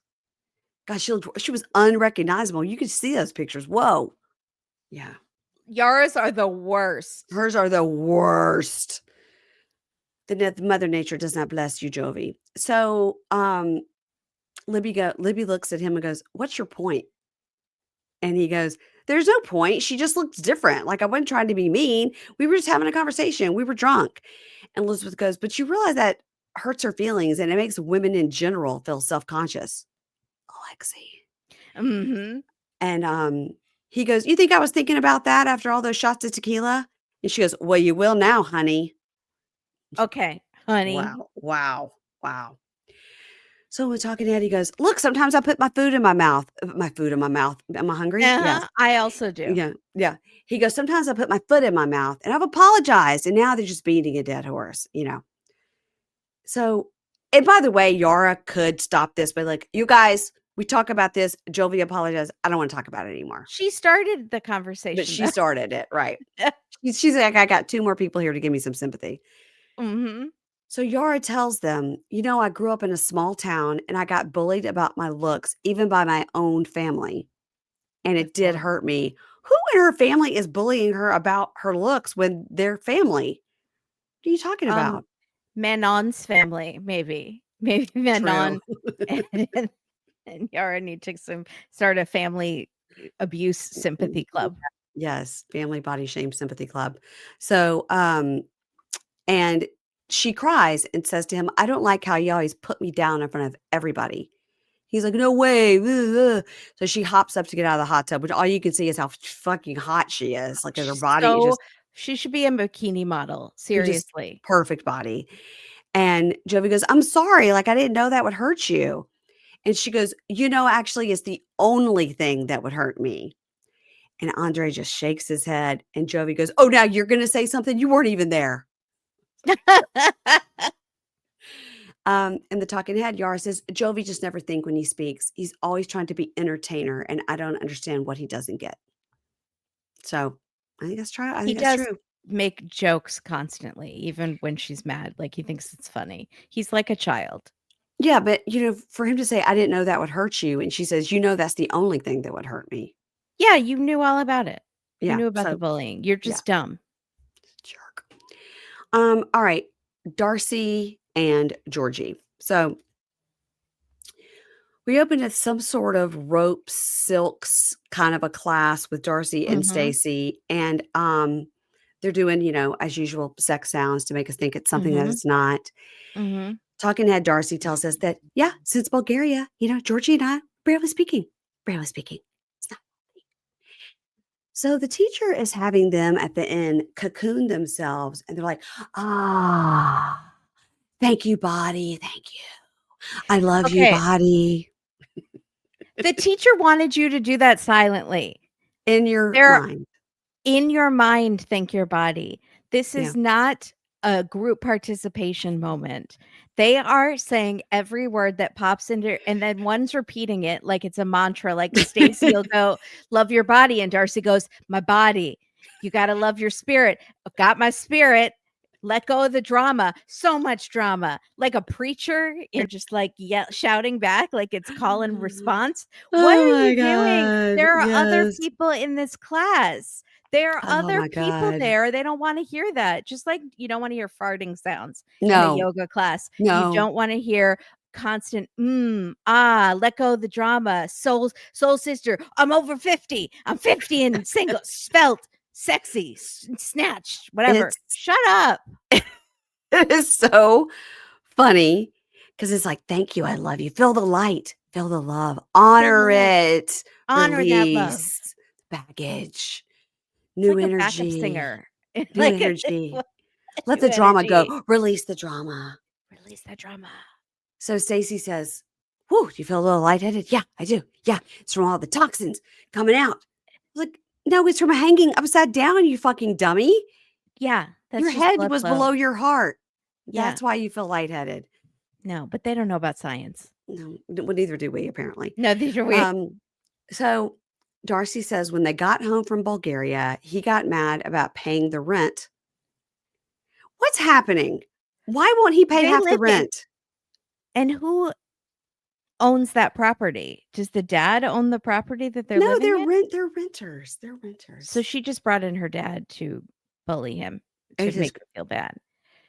God, she was unrecognizable. You could see those pictures. Whoa. Yeah. Yara's are the worst. Hers are the worst. The Mother Nature does not bless you, Jovi. So Libby looks at him and goes, what's your point? And he goes, there's no point. She just looks different. Like I wasn't trying to be mean. We were just having a conversation. We were drunk. And Elizabeth goes, but you realize that hurts her feelings and it makes women in general feel self-conscious. Alexi. Mhm. And he goes, you think I was thinking about that after all those shots of tequila? And she goes, well, you will now, honey. Okay, honey. Wow. Wow. Wow. So we're talking to Ed. He goes, look, sometimes I put my food in my mouth. My food in my mouth. Am I hungry? Yes. Uh-huh, I also do. Yeah. Yeah. He goes, sometimes I put my foot in my mouth and I've apologized. And now they're just beating a dead horse. So, and by the way, Yara could stop this by like, you guys, we talk about this. Jovi apologized. I don't want to talk about it anymore. She started the But conversation, she though. started it. Right. She's like, I got 2 more people here to give me some sympathy. Mhm. So Yara tells them, I grew up in a small town and I got bullied about my looks, even by my own family. And it That's did horrible. hurt me. Who in her family is bullying her about her looks when they're family? What are you talking about? Manon's family, maybe. Maybe True. Manon and and Yara need to start a family abuse sympathy club. Yes, Family Body Shame Sympathy Club. So, and she cries and says to him, "I don't like how you always put me down in front of everybody." He's like, "No way." So she hops up to get out of the hot tub, which all you can see is how fucking hot she is. Like her She's body is so she should be a bikini model, just seriously. perfect body. And Jovi goes, "I'm sorry. Like, I didn't know that would hurt you." And she goes, "Actually, it's the only thing that would hurt me." And Andrei just shakes his head. And Jovi goes, "Oh, now you're going to say something? You weren't even there." In the talking head, Yara says, "Jovi just never think when he speaks. He's always trying to be entertainer, and I don't understand what he doesn't get." So I think that's true. I He think that's does true. make jokes constantly, even when she's mad, like, he thinks it's funny. He's like a child. Yeah, but for him to say, "I didn't know that would hurt you," and she says, "That's the only thing that would hurt me." Yeah, you knew all about it. You Yeah. knew about the So bullying. You're yeah, just dumb. jerk. All right. Darcey and Georgie. So we opened at some sort of ropes, silks kind of a class with Darcey and Mhm, Stacy. And they're doing, as usual, sex sounds to make us think it's something that mhm, it's not. mhm. Talking head Darcey tells us that, yeah, since Bulgaria, Georgie and I barely speaking. Barely speaking. It's not. So the teacher is having them at the end cocoon themselves, and they're like, "Ah, thank you, body. Thank you. I love you, Okay, body." the teacher wanted you to do that silently. In your There mind. In your mind, think your body. This Yeah. is not a group participation moment. They are saying every word that pops into and then one's repeating it like it's a mantra, like Stacy will go, "Love your body," and Darcey goes, "My body. You gotta love your spirit. Got my spirit. Let go of the drama." So much drama. Like a preacher and just like shouting back like it's call and response. What Oh are my you doing? god. There are other Yes. people in this class. There are Oh other my people god. there, they don't wanna hear that, just like you don't wanna hear farting sounds in a No. yoga class. You No. don't wanna hear constant, let go of the drama, soul sister, I'm over 50, I'm 50 and single, svelte, sexy, snatched, whatever. It's Shut up. it is so funny because it's like, "Thank you, I love you. Feel the light, feel the love, Feel the honor light. it, Honor that love. release baggage, It's new like a backup energy, singer. new Like a energy. Let new the drama energy. go, release the drama." Release that drama. So Stacy says, "Whoo, do you feel a little lightheaded?" "Yeah, I do. Yeah, it's from all the toxins coming out." I was like, "No, it's from hanging upside down, you fucking dummy. Yeah, Your that's just head blood was flow. below your heart. Yeah. That's why you feel lightheaded." No, but they don't know about science. No, well, neither do we apparently. No, these are we. Um, so Darcy says when they got home from Bulgaria, he got mad about paying the rent. What's happening? Why won't he pay They half the live in rent? and who owns that property? Does the dad own the property that they're No, living in? they're renters. They're So renters. she just brought in her dad to bully him, to It is make her feel bad.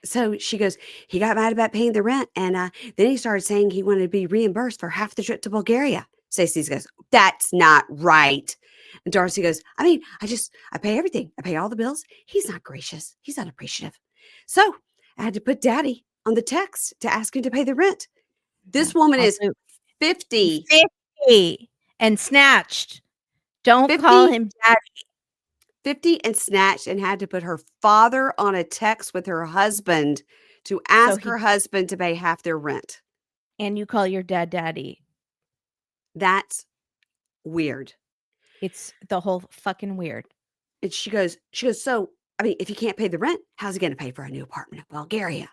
So she goes, "He got mad about paying the rent, and, then he started saying he wanted to be reimbursed for half the trip to Bulgaria." Stacey goes, "That's not right." And Darcy goes, "I mean, I pay everything. I pay all the bills. He's not gracious. He's not appreciative. So I had to put daddy on the text to ask him to pay the rent." This That's woman is also 50, 50 and snatched. Don't call 50, him dad. 50 and snatched and had to put her father on a text with her husband to So ask he her husband to pay half their rent. and you call your dad daddy. That's weird. It's the whole fucking weird. And she goes, "So, I mean, if you can't pay the rent, how's he gonna pay for a new apartment in Bulgaria?"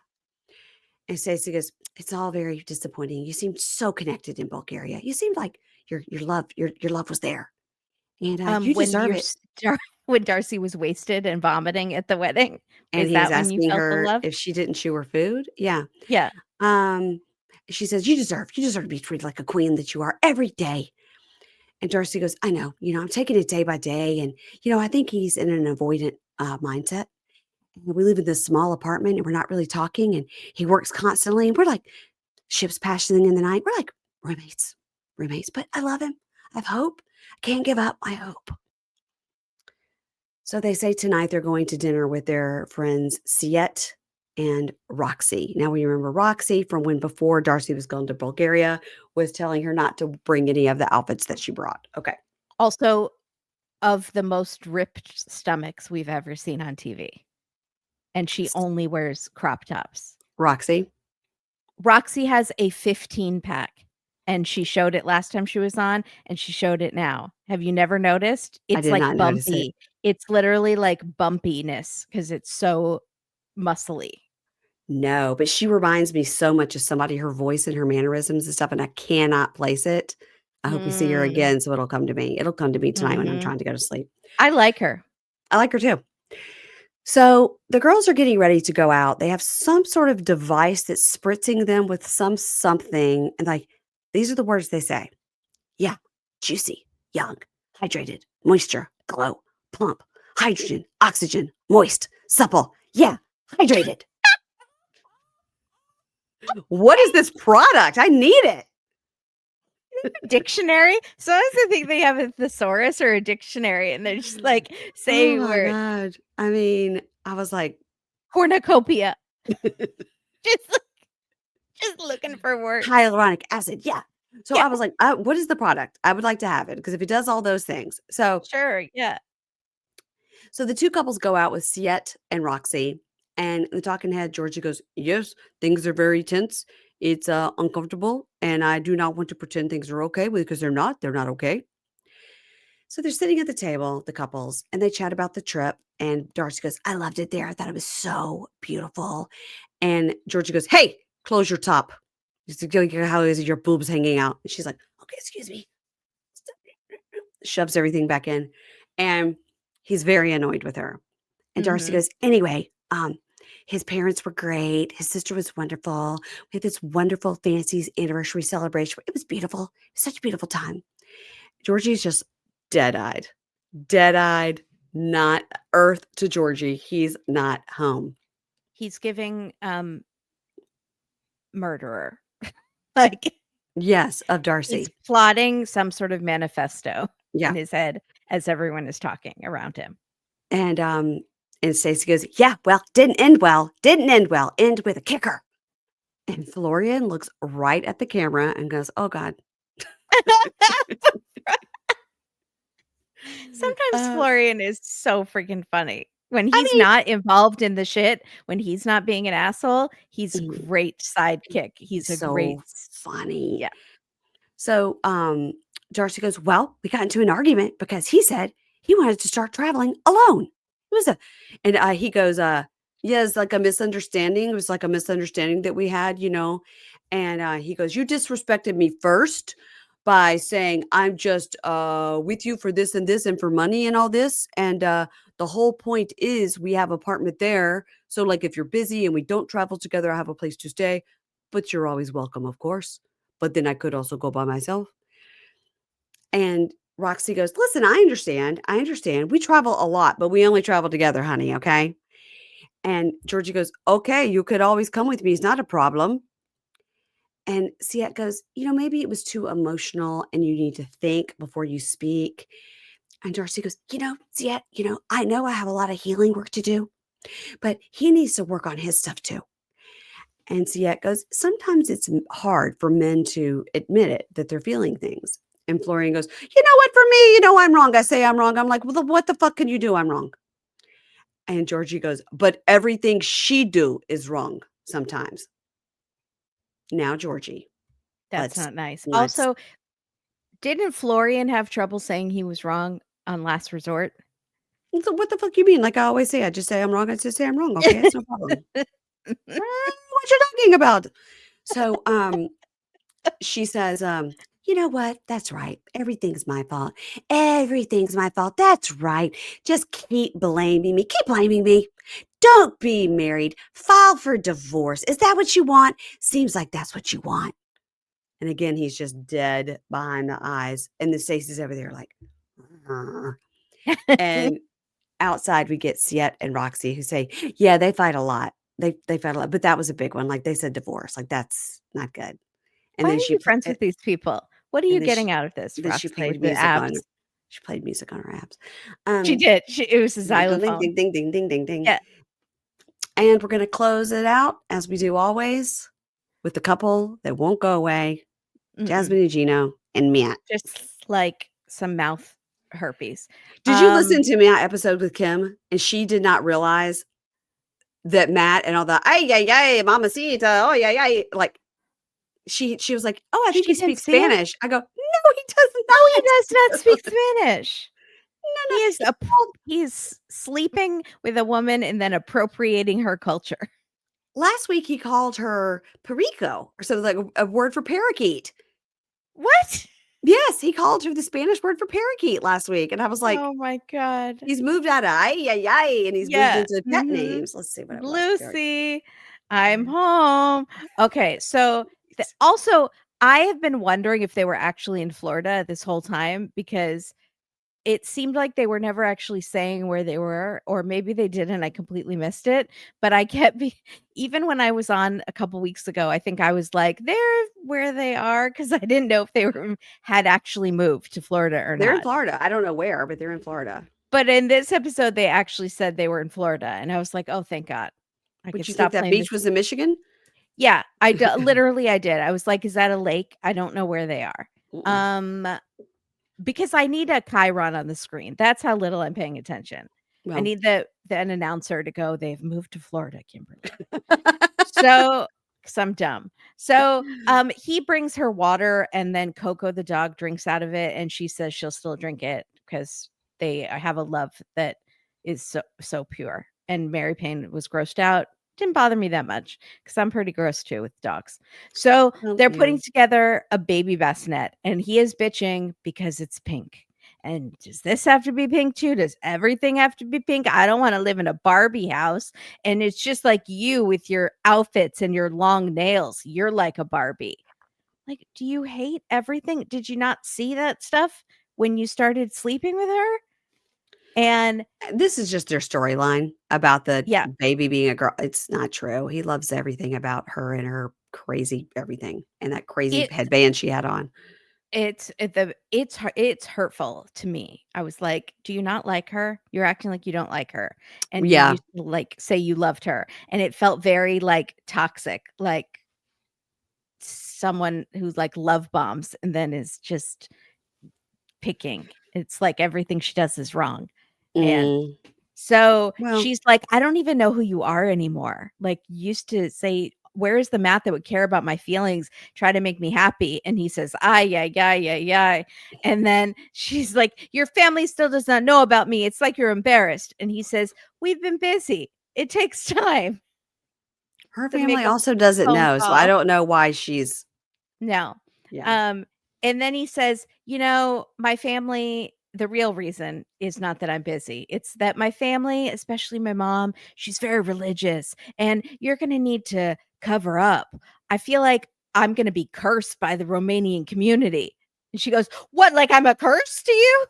And Stacey goes, "It's all very disappointing. You seemed so connected in Bulgaria. You seemed like your love was there. And you When deserve your it." when Darcy was wasted and vomiting at the wedding, And is he was that when you asking felt the her love? if she didn't chew her food. Yeah. Yeah. Um, she says, you deserve to be treated like a queen that you are every day." And Darcy goes, "I know, I'm taking it day by day. And, I think he's in an avoidant mindset." And we live in this small apartment and we're not really talking. And he works constantly. And we're like ships passing in the night. We're like roommates. But I love him. I have hope. I can't give up my hope. So they say tonight they're going to dinner with their friends Siet and Roxy. Now we remember Roxy from when before Darcey was going to Bulgaria was telling her not to bring any of the outfits that she brought. Okay. Also, of the most ripped stomachs we've ever seen on TV. And she only wears crop tops. Roxy. Roxy has a 15-pack, and she showed it last time she was on, and she showed it now. Have you never noticed? I It's did like not notice it. bumpy. It's literally like bumpiness because it's so muscly. No, but she reminds me so much of somebody, her voice and her mannerisms and stuff, and I cannot place it. I hope we see her again, so it'll come to me. It'll come to me tonight when I'm trying to go to sleep. I like her. I like her too. So the girls are getting ready to go out. They have some sort of device that's spritzing them with something. And like, these are the words they say. Yeah, juicy, young, hydrated, moisture, glow, plump, hydrogen, oxygen, moist, supple. Yeah, hydrated. What is this product? I need it. Dictionary. Sometimes I think they have a thesaurus or a dictionary, and they're just like Oh saying my words. God. I mean, I was like, Cornucopia. just looking for words. hyaluronic acid. Yeah. So Yeah. I was like, what is the product? I would like to have it because if it does all those things. Sure. Yeah. So the two couples go out with Siet and Roxy. And the talking head, Georgie goes, yes, things are very tense. It's uncomfortable. And I do not want to pretend things are okay because they're not. They're not okay. So they're sitting at the table, the couples, and they chat about the trip. And Darcey goes, I loved it there. I thought it was so beautiful. And Georgie goes, hey, close your top. How is your boobs hanging out? And she's like, okay, excuse me. Shoves everything back in. And he's very annoyed with her. And Darcey goes, anyway, his parents were great. His sister was wonderful. We had this wonderful fancy anniversary celebration. It was beautiful. It was such a beautiful time. Georgie's just dead-eyed, not earth to Georgie. He's not home. He's giving murderer. Like, yes, of Darcey. He's plotting some sort of manifesto Yeah. in his head as everyone is talking around him. And Stacey goes, yeah, well, didn't end well. End with a kicker. And Florian looks right at the camera and goes, oh, God. Sometimes Florian is so freaking funny. When he's not involved in the shit, when he's not being an asshole, he's a great sidekick. He's a so great funny. Yeah. So Darcey goes, well, we got into an argument because he said he wanted to start traveling alone. It was he goes, yeah, it's like a misunderstanding. It was like a misunderstanding that we had, And he goes, you disrespected me first by saying I'm just with you for this and for money and all this. And the whole point is we have an apartment there. So like if you're busy and we don't travel together, I have a place to stay. But you're always welcome, of course. But then I could also go by myself. And Roxy goes, listen, I understand. We travel a lot, but we only travel together, honey. Okay. And Georgie goes, okay, you could always come with me. It's not a problem. And Siet goes, maybe it was too emotional and you need to think before you speak. And Darcey goes, Siet, I know I have a lot of healing work to do, but he needs to work on his stuff too. And Siet goes, sometimes it's hard for men to admit it, that they're feeling things. And Florian goes, you know what, for me, I'm wrong. I say I'm wrong. I'm like, well, what the fuck can you do? I'm wrong. And Georgie goes, but everything she do is wrong sometimes. Now, Georgie. That's not nice. Also, didn't Florian have trouble saying he was wrong on Last Resort? So what the fuck you mean? Like I always say, I just say I'm wrong. I just say I'm wrong. Okay, it's no problem. What you talking about? So she says, you know what? That's right. Everything's my fault. Everything's my fault. That's right. Just keep blaming me. Keep blaming me. Don't be married. File for divorce. Is that what you want? Seems like that's what you want. And again, he's just dead behind the eyes. And the Stacey's over there like, and outside we get Siet and Roxy who say, yeah, they fight a lot. They fight a lot, but that was a big one. Like they said, divorce. Like that's not good. And Why then are you friends with these people? What are and you getting out of this, then she Roxy? played The music on abs. she played music on her abs. She did. It was a Ding, ding, xylophone. ding, ding, ding, ding, ding, ding. Yeah. And we're gonna close it out as we do always with the couple that won't go away, Mm-mm. Jasmine and Gino and Matt. Just like some mouth herpes. Did you listen to my episode with Kim? And she did not realize that Matt and all the ay ay ay mamacita, oh yeah yeah, like she was like, oh, I think She he didn't speaks see him? Spanish. I go, no, he doesn't. No, he does not No, speak Spanish. no, He no. is He called, he's sleeping with a woman and then appropriating her culture. last week he called her perico or something like a word for parakeet. What? Yes, he called her the Spanish word for parakeet last week, and I was like, Oh my god. he's moved out of ay ay ay, and he's moved Yeah. into pet Mhm. names. Let's see what it was. Lucy, I'm home. Okay, so also, I have been wondering if they were actually in Florida this whole time because it seemed like they were never actually saying where they were, or maybe they did and I completely missed it. But I kept even when I was on a couple weeks ago, I think I was like, they're where they are because I didn't know if they had actually moved to Florida or They're in not. Florida. I don't know where, but they're in Florida. But in this episode, they actually said they were in Florida, and I was like, "Oh, thank God. I Would could you think stop that playing beach this." was in Michigan? Yeah, literally I did. I was like, "Is that a lake? I don't know where they are." Mm-mm. Um, because I need a chiron on the screen. That's how little I'm paying attention. I Well, need an announcer to go, "They've moved to Florida, Kimberly." So, 'cause I'm dumb. So, he brings her water and then Coco the dog drinks out of it and she says she'll still drink it because they have a love that is so pure. And Mary Payne was grossed out. Didn't bother me that much because I'm pretty gross too with dogs. So well, they're yeah. putting together a baby bassinet and he is bitching because it's pink. And does this have to be pink too? Does everything have to be pink? I don't want to live in a Barbie house. And it's just like you with your outfits and your long nails. You're like a Barbie. Like, do you hate everything? Did you not see that stuff when you started sleeping with her? And This is just their storyline about the yeah, baby being a girl. It's not true. He loves everything about her and her crazy everything and that crazy it's headband she had on. it's hurtful to me. I was like, "Do you not like her? You're acting like you don't like her, and you Yeah. used to, like, say you loved her." And it felt very, like, toxic, like someone who's, like, love bombs and then is just picking. It's like everything she does is wrong, and Mm, so well, she's like, "I don't even know who you are anymore. Like, you used to say, 'Where is the Matt that would care about my feelings, try to make me happy?'" And he says, "Ay, ay, ay, ay, ay." And then she's like, "Your family still does not know about me. It's like you're embarrassed." And he says, "We've been busy. It takes time her to make family a also doesn't phone know, so I call." don't know why she's No. yeah. Um, and then he says, my family, the real reason is not that I'm busy. It's that my family, especially my mom, she's very religious and you're going to need to cover up. I feel like I'm going to be cursed by the Romanian community." And she goes, "What? Like I'm a curse to you?"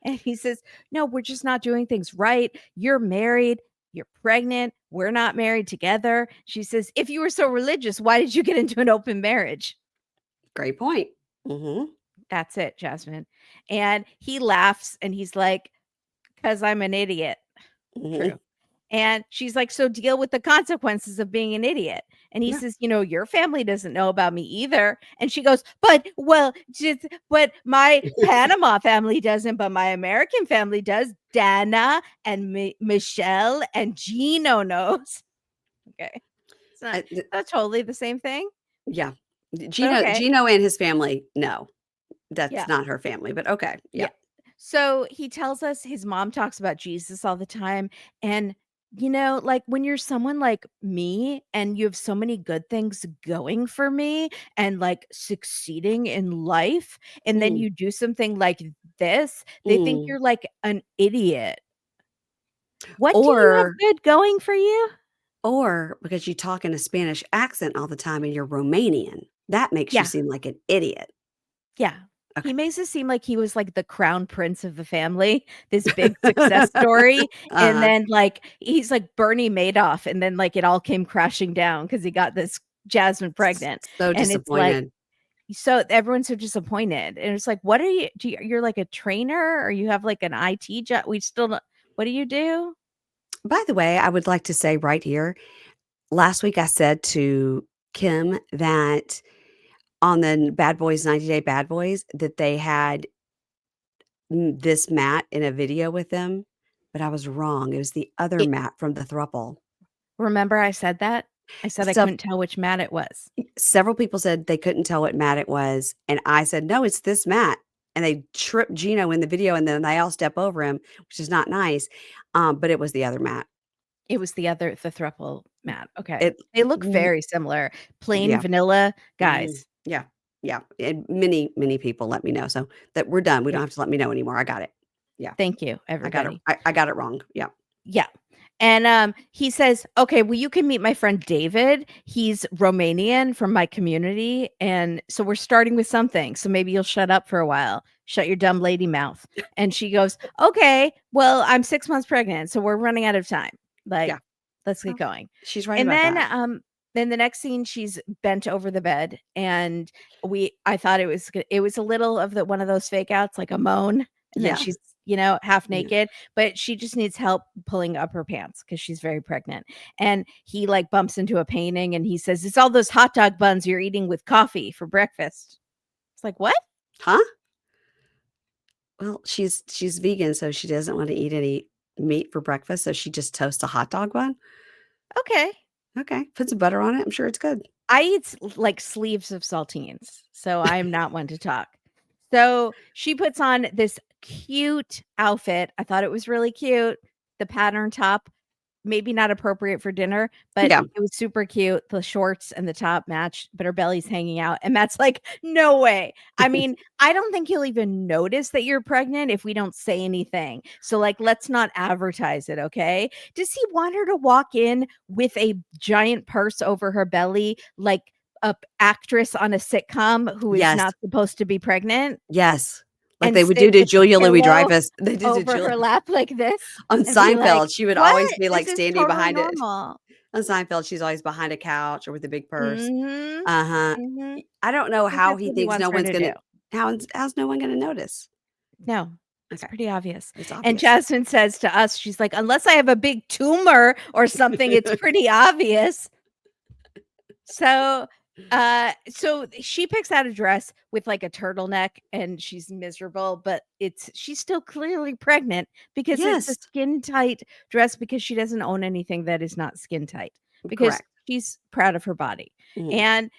And he says, "No, we're just not doing things right. You're married. You're pregnant. We're not married together." She says, "If you were so religious, why did you get into an open marriage?" Great point. Mhm. That's it, Jasmine. And he laughs and he's like, "'Cause I'm an idiot." True. Mhm. And she's like, "So deal with the consequences of being an idiot." And he Yeah. says, "Your family doesn't know about me either." And she goes, but my Panama family doesn't, but my American family does. Dana and Michelle and Gino knows." Okay. It's not I th not totally the same thing, yeah. but Gino okay. Gino and his family, no. That's Yeah. not her family, but okay. Yeah. Yeah. So he tells us his mom talks about Jesus all the time. And, like when you're someone like me and you have so many good things going for me and like succeeding in life, and then Mm, you do something like this, they think mm. you're like an idiot. What do you have Or good going for you? or because you talk in a Spanish accent all the time and you're Romanian, that makes you Yeah. seem like an idiot. Yeah. Okay. He makes it seem like he was like the crown prince of the family, this big success story. And then like he's like Bernie Madoff, and then like it all came crashing down because he got this Jasmine pregnant. So And it's like disappointed. so everyone's so disappointed. And it's like, what are you you're like a trainer or you have like an IT job? We still don't, what do you do? By the way, I would like to say right here, last week I said to Kim that on the Bad Boys 90 Day Bad Boys that they had this Matt in a video with them, but I was wrong. It was the other It, Matt from the throuple. remember I said that? I said I So couldn't tell which Matt it was. several people said they couldn't tell what Matt it was, and I said, "No, it's this Matt." And they tripped Gino in the video, and then they all step over him, which is not nice. But it was the other Matt. It was the throuple Matt. Okay. It, They look very similar. Plain yeah, vanilla mhm, guys. yeah, yeah. And many people let me know, so that we're done. We Yeah. don't have to let me know anymore. I got it. Yeah, Thank you, I got it. everybody. I got it wrong. Yeah, Yeah. And he says, "Okay, well, you can meet my friend David. He's Romanian from my community, and so we're starting with something. So maybe you'll shut up for a while. Shut your dumb lady mouth." And she goes, "Okay, well, I'm 6 months pregnant, so we're running out of time. Like, yeah. let's get Well, going." she's right And about that. then the next scene, she's bent over the bed, and I thought it was a little of the one of those fake outs, like a moan, and then Yeah, she's half yeah. naked, but she just needs help pulling up her pants because she's very pregnant. And he like bumps into a painting, and he says, "It's all those hot dog buns you're eating with coffee for breakfast." It's like, what? Huh? Well, she's vegan, so she doesn't wanna eat any meat for breakfast, so she just toasts a hot dog bun? Okay. Okay, put some butter on it, I'm sure it's good. I eat like sleeves of saltines, so I'm not one to talk. So she puts on this cute outfit. I thought it was really cute. The pattern top, maybe not appropriate for dinner, but Yeah. it was super cute. The shorts and the top matched, but her belly's hanging out. And Matt's like, no way. I mean, I don't think he'll even notice that you're pregnant if we don't say anything. So, like, let's not advertise it, okay? Does he want her to walk in with a giant purse over her belly, like a actress on a sitcom who is Yes, not supposed to be pregnant? yes. Like And they would sit do to with the Julia pillow Louis-Dreyfus. They did to over Julia her lap like this on and be like, Seinfeld, she would always "What? be, like, This is standing totally behind it. normal." On Seinfeld, she's always behind a couch or with a big purse. Mhm. Uh-huh. Mhm. I don't know I think how that's he what he thinks no wants her one's to do. gonna how's no one gonna notice? No, it's Okay, pretty obvious. it's And obvious. Jasmine says to us, she's like, "Unless I have a big tumor or something, it's pretty obvious." So, so she picks out a dress with like a turtleneck and she's miserable, but she's still clearly pregnant because it's a Yes, skin tight dress because she doesn't own anything that is not skin tight because correct. she's proud of her body. Mhm, And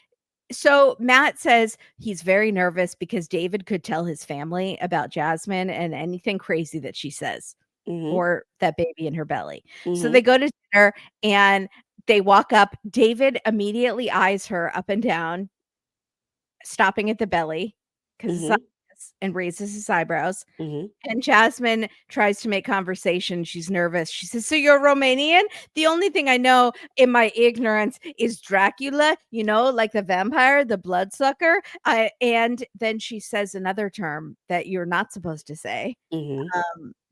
so Matt says he's very nervous because David could tell his family about Jasmine and anything crazy that she says mhm, or that baby in her belly. So they mhm, go to dinner and they walk up. David immediately eyes her up and down, stopping at the belly because it's mhm, obvious, and raises his eyebrows. mhm, And Jasmine tries to make conversation. She's nervous. She says, "So you're Romanian? The only thing I know in my ignorance is Dracula, like the vampire, the bloodsucker." And then she says another term that you're not supposed to say, mhm,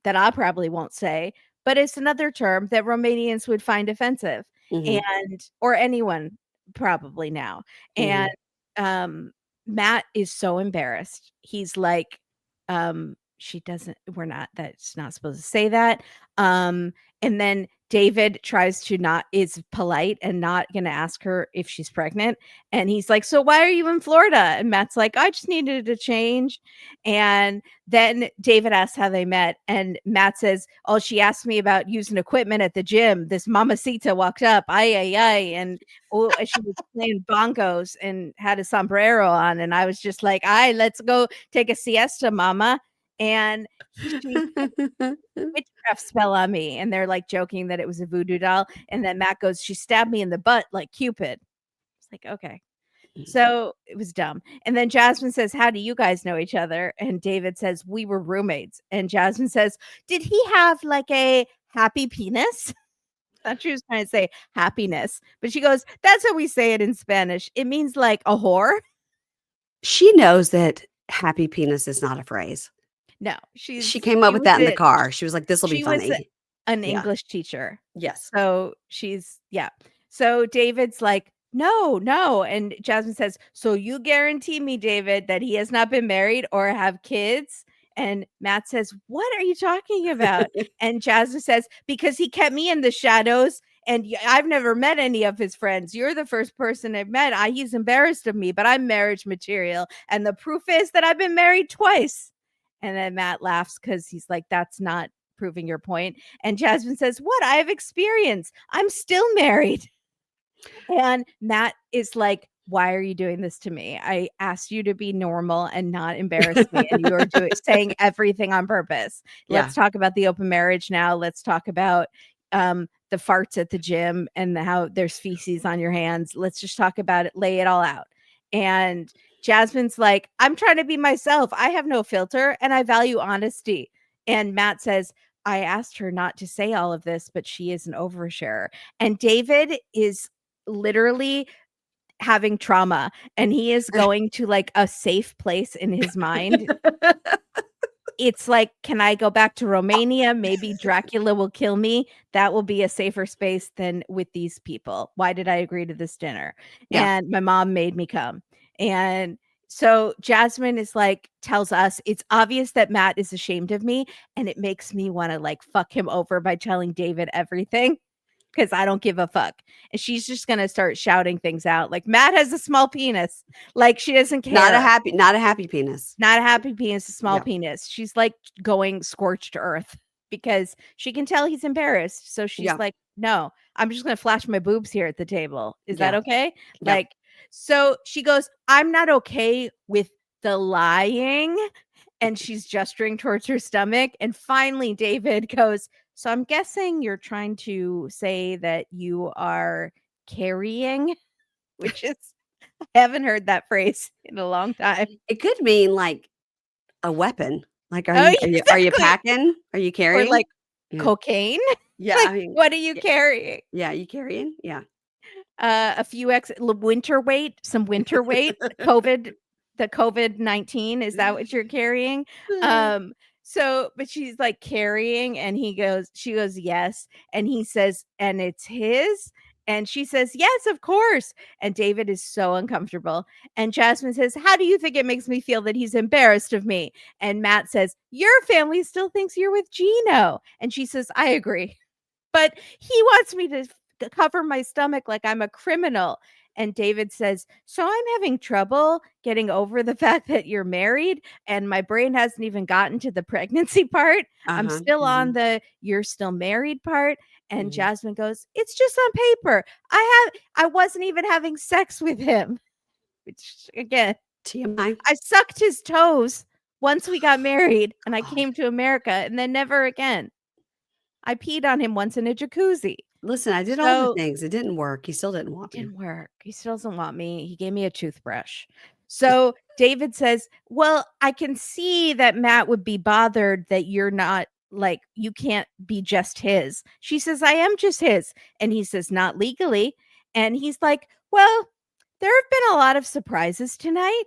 that I probably won't say, but it's another term that Romanians would find offensive mhm, and or anyone probably now. And mhm, Matt is so embarrassed. He's like, she doesn't we're not that's not supposed to say that. And then David tries to not is polite and not gonna ask her if she's pregnant. And he's like, "So why are you in Florida?" And Matt's like, "I just needed a change." And then David asks how they met, and Matt says, "Oh, she asked me about using equipment at the gym. This mamacita walked up, ay, ay, ay, and she was playing bongos and had a sombrero on, and I was just like, ay, let's go take a siesta, mama." And she witchcraft spell on me, and they're like joking that it was a voodoo doll. And then Matt goes, "She stabbed me in the butt like Cupid." It's like, okay. So it was dumb. And then Jasmine says, "How do you guys know each other?" And David says, "We were roommates." And Jasmine says, "Did he have like a happy penis?" Thought she was trying to say happiness, but she goes, "That's how we say it in Spanish. It means like a whore." She knows that happy penis is not a phrase. No, She came up with that in the car. She was like, "This'll be she was funny." an Yeah. English teacher. Yes. So yeah. So David's like, "No, no." And Jasmine says, "So you guarantee me, David, that he has not been married or have kids?" And Matt says, "What are you talking about?" And Jasmine says, "Because he kept me in the shadows and I've never met any of his friends. You're the first person I've met. He's embarrassed of me, but I'm marriage material. And the proof is that I've been married twice." And then Matt laughs because he's like, "That's not proving your point." And Jasmine says, "What? I have experience. I'm still married." And Matt is like, "Why are you doing this to me? I asked you to be normal and not embarrass me, and you're saying everything on purpose. Yeah. Let's talk about the open marriage now. Let's talk about the farts at the gym and how there's feces on your hands. Let's just talk about it, lay it all out." And Jasmine's like, "I'm trying to be myself. I have no filter and I value honesty." And Matt says, "I asked her not to say all of this, but she is an oversharer." And David is literally having trauma and he is going to like a safe place in his mind. It's like, can I go back to Romania? Maybe Dracula will kill me. That will be a safer space than with these people. Why did I agree to this dinner? Yeah. And my mom made me come. And so Jasmine is like, tells us it's obvious that Matt is ashamed of me. And it makes me want to like fuck him over by telling David everything because I don't give a fuck. And she's just gonna start shouting things out like Matt has a small penis. Like she doesn't Not care. a happy penis. Not a happy penis, a small Yeah. penis. She's like going scorched earth because she can tell he's embarrassed. So she's Yeah. like, "No, I'm just gonna flash my boobs here at the table. Is that Yeah. okay?" Yeah. Like, so she goes, "I'm not okay with the lying." And she's gesturing towards her stomach. And finally, David goes, "So I'm guessing you're trying to say that you are carrying," which is, I haven't heard that phrase in a long time. It could mean like a weapon. Like, Oh, yeah, are you exactly. packing? Are you Or carrying? like Yeah. cocaine. Yeah. Like, I mean, what are you y carrying? yeah, you carrying? Yeah. A few winter weight, some winter weight, COVID, the COVID-19, is that what you're carrying? So but she's like carrying and she goes, "Yes." And he says, "And it's his?" And she says, "Yes, of course." And David is so uncomfortable. And Jasmine says, "How do you think it makes me feel that he's embarrassed of me?" And Matt says, "Your family still thinks you're with Gino." And she says, "I agree. But he wants me to cover my stomach like I'm a criminal." And David says, "So I'm having trouble getting over the fact that you're married, and my brain hasn't even gotten to the pregnancy part. I'm Uh-huh. still on Mhm. the you're still married part." And Mhm. Jasmine goes, "It's just on paper. I wasn't even having sex with him." Which again, TMI. I sucked his toes once we got married and I came to America and then never again. I peed on him once in a jacuzzi. Listen, I did all the So things. It didn't work. He still didn't want me. didn't work. He still doesn't want me. He gave me a toothbrush. So David says, "Well, I can see that Matt would be bothered that you're not like you can't be just his." She says, "I am just his." And he says, "Not legally." And he's like, "Well, there have been a lot of surprises tonight.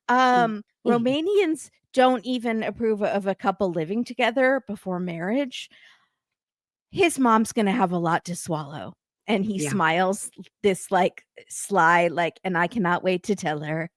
Mm. Mhm. Romanians don't even approve of a couple living together before marriage. His mom's gonna have a lot to swallow." And he Yeah. smiles this like sly, like, "And I cannot wait to tell her."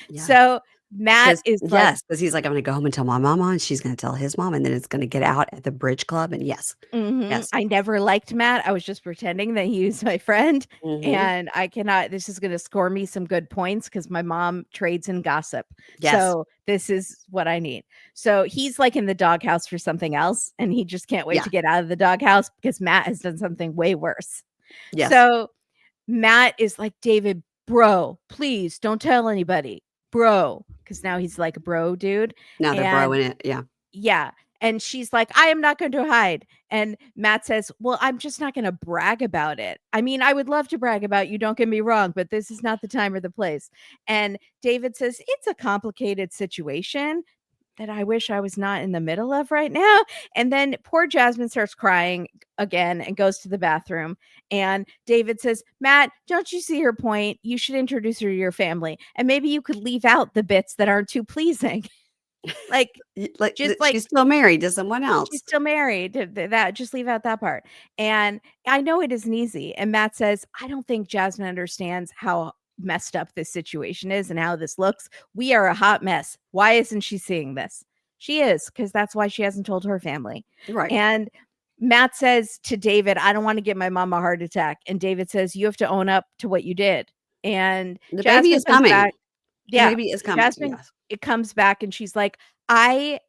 Yeah. So Matt 'Cause is like, yes, 'cause he's like, "I'm gonna go home and tell my mama, and she's gonna tell his mom, and then it's gonna get out at the bridge club," and yes. mhm, Yes. "I never liked Matt. I was just pretending that he was my friend, Mhm. and I cannot this is gonna score me some good points because my mom trades in gossip. Yes. So this is what I need." So he's like in the doghouse for something else, and he just can't wait Yeah. to get out of the doghouse because Matt has done something way worse. Yes. So Matt is like, "David, bro, please don't tell anybody, bro," because now he's like a bro dude. Now they're And broing it. Yeah. yeah. And she's like, "I am not going to hide." And Matt says, "Well, I'm just not going to brag about it. I mean, I would love to brag about you, don't get me wrong, but this is not the time or the place." And David says, "It's a complicated situation." that I wish I was not in the middle of right now. And then poor Jasmine starts crying again and goes to the bathroom. And David says, Matt, don't you see her point? You should introduce her to your family. And maybe you could leave out the bits that aren't too pleasing. Like, just like she's still married to someone she's else. still married. That just leave out that part. And I know it isn't easy. And Matt says, I don't think Jasmine understands how messed up this situation is and how this looks. We are a hot mess. Why isn't she seeing this? She is, because that's why she hasn't told her family. Right. And Matt says to David, I don't want to give my mom a heart attack. And David says, you have to own up to what you did. And The baby Jasmine is comes coming. back. The Yeah. baby is coming. Jasmine, Yes. it comes back and she's like, I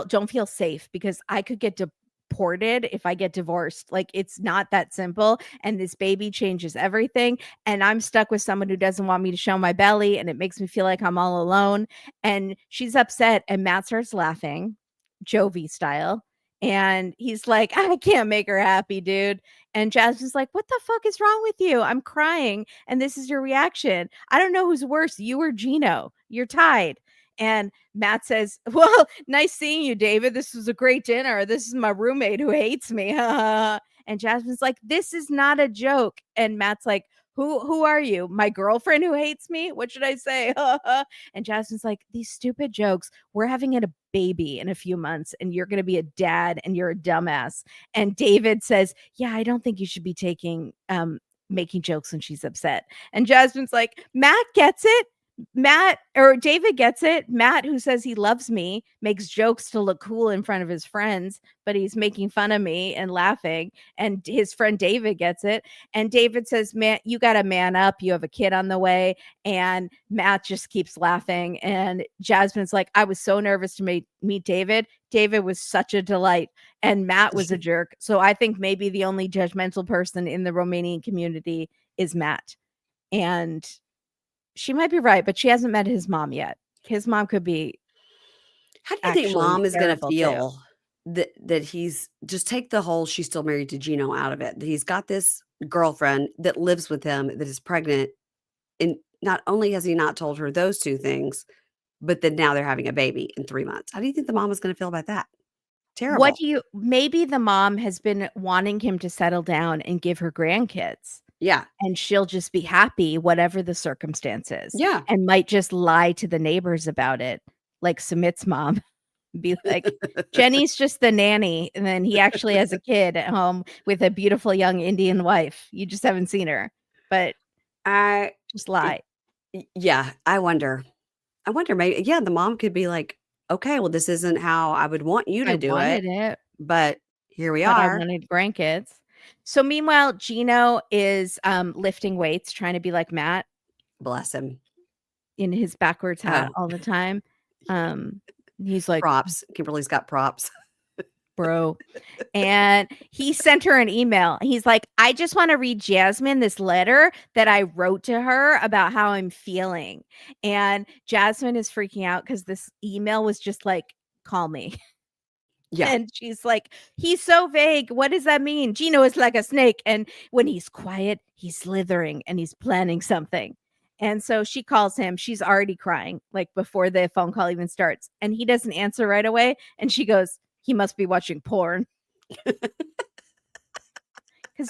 don't feel safe because I could get deported if I get divorced. Like, it's not that simple. And this baby changes everything. And I'm stuck with someone who doesn't want me to show my belly. And it makes me feel like I'm all alone. And she's upset. And Matt starts laughing, Jovi style. And he's like, I can't make her happy, dude. And Jasmine's like, what the fuck is wrong with you? I'm crying. And this is your reaction. I don't know who's worse, you or Gino. You're tied. And Matt says, well, nice seeing you, David. This was a great dinner. This is my roommate who hates me. And Jasmine's like, this is not a joke. And Matt's like, who are you? My girlfriend who hates me? What should I say? And Jasmine's like, these stupid jokes. We're having a baby in a few months and you're going to be a dad and you're a dumbass. And David says, yeah, I don't think you should be making jokes when she's upset. And Jasmine's like, Matt gets it. David gets it. Matt, who says he loves me, makes jokes to look cool in front of his friends, but he's making fun of me and laughing. And his friend David gets it. And David says, man, you got to man up. You have a kid on the way. And Matt just keeps laughing. And Jasmine's like, I was so nervous to meet David. David was such a delight. And Matt was a jerk. So I think maybe the only judgmental person in the Romanian community is Matt. And she might be right, but she hasn't met his mom yet. His mom could be How do you think actually mom is going to terrible too. feel that he's just take the whole she's still married to Gino out of it? That he's got this girlfriend that lives with him that is pregnant. And not only has he not told her those two things, but then now they're having a baby in 3 months. How do you think the mom is going to feel about that? Terrible. Maybe the mom has been wanting him to settle down and give her grandkids. Yeah. And she'll just be happy, whatever the circumstances. Yeah. And might just lie to the neighbors about it, like Sumit's mom. Be like, Jenny's just the nanny. And then he actually has a kid at home with a beautiful young Indian wife. You just haven't seen her. But I just lie. Yeah, I wonder maybe the mom could be like, "Okay, well, this isn't how I would want you I to do it, wanted it, but here we but I are." wanted grandkids. So meanwhile, Gino is lifting weights, trying to be like Matt Bless him. in his backwards hat Oh, all the time. He's like, props. Kimberly's got props. bro. And he sent her an email. He's like, I just want to read Jasmine this letter that I wrote to her about how I'm feeling. And Jasmine is freaking out because this email was just like, call me. Yeah. And she's like, he's so vague. What does that mean? Gino is like a snake. And when he's quiet, he's slithering and he's planning something. And so she calls him. She's already crying, like before the phone call even starts. And he doesn't answer right away. And she goes, he must be watching porn. Because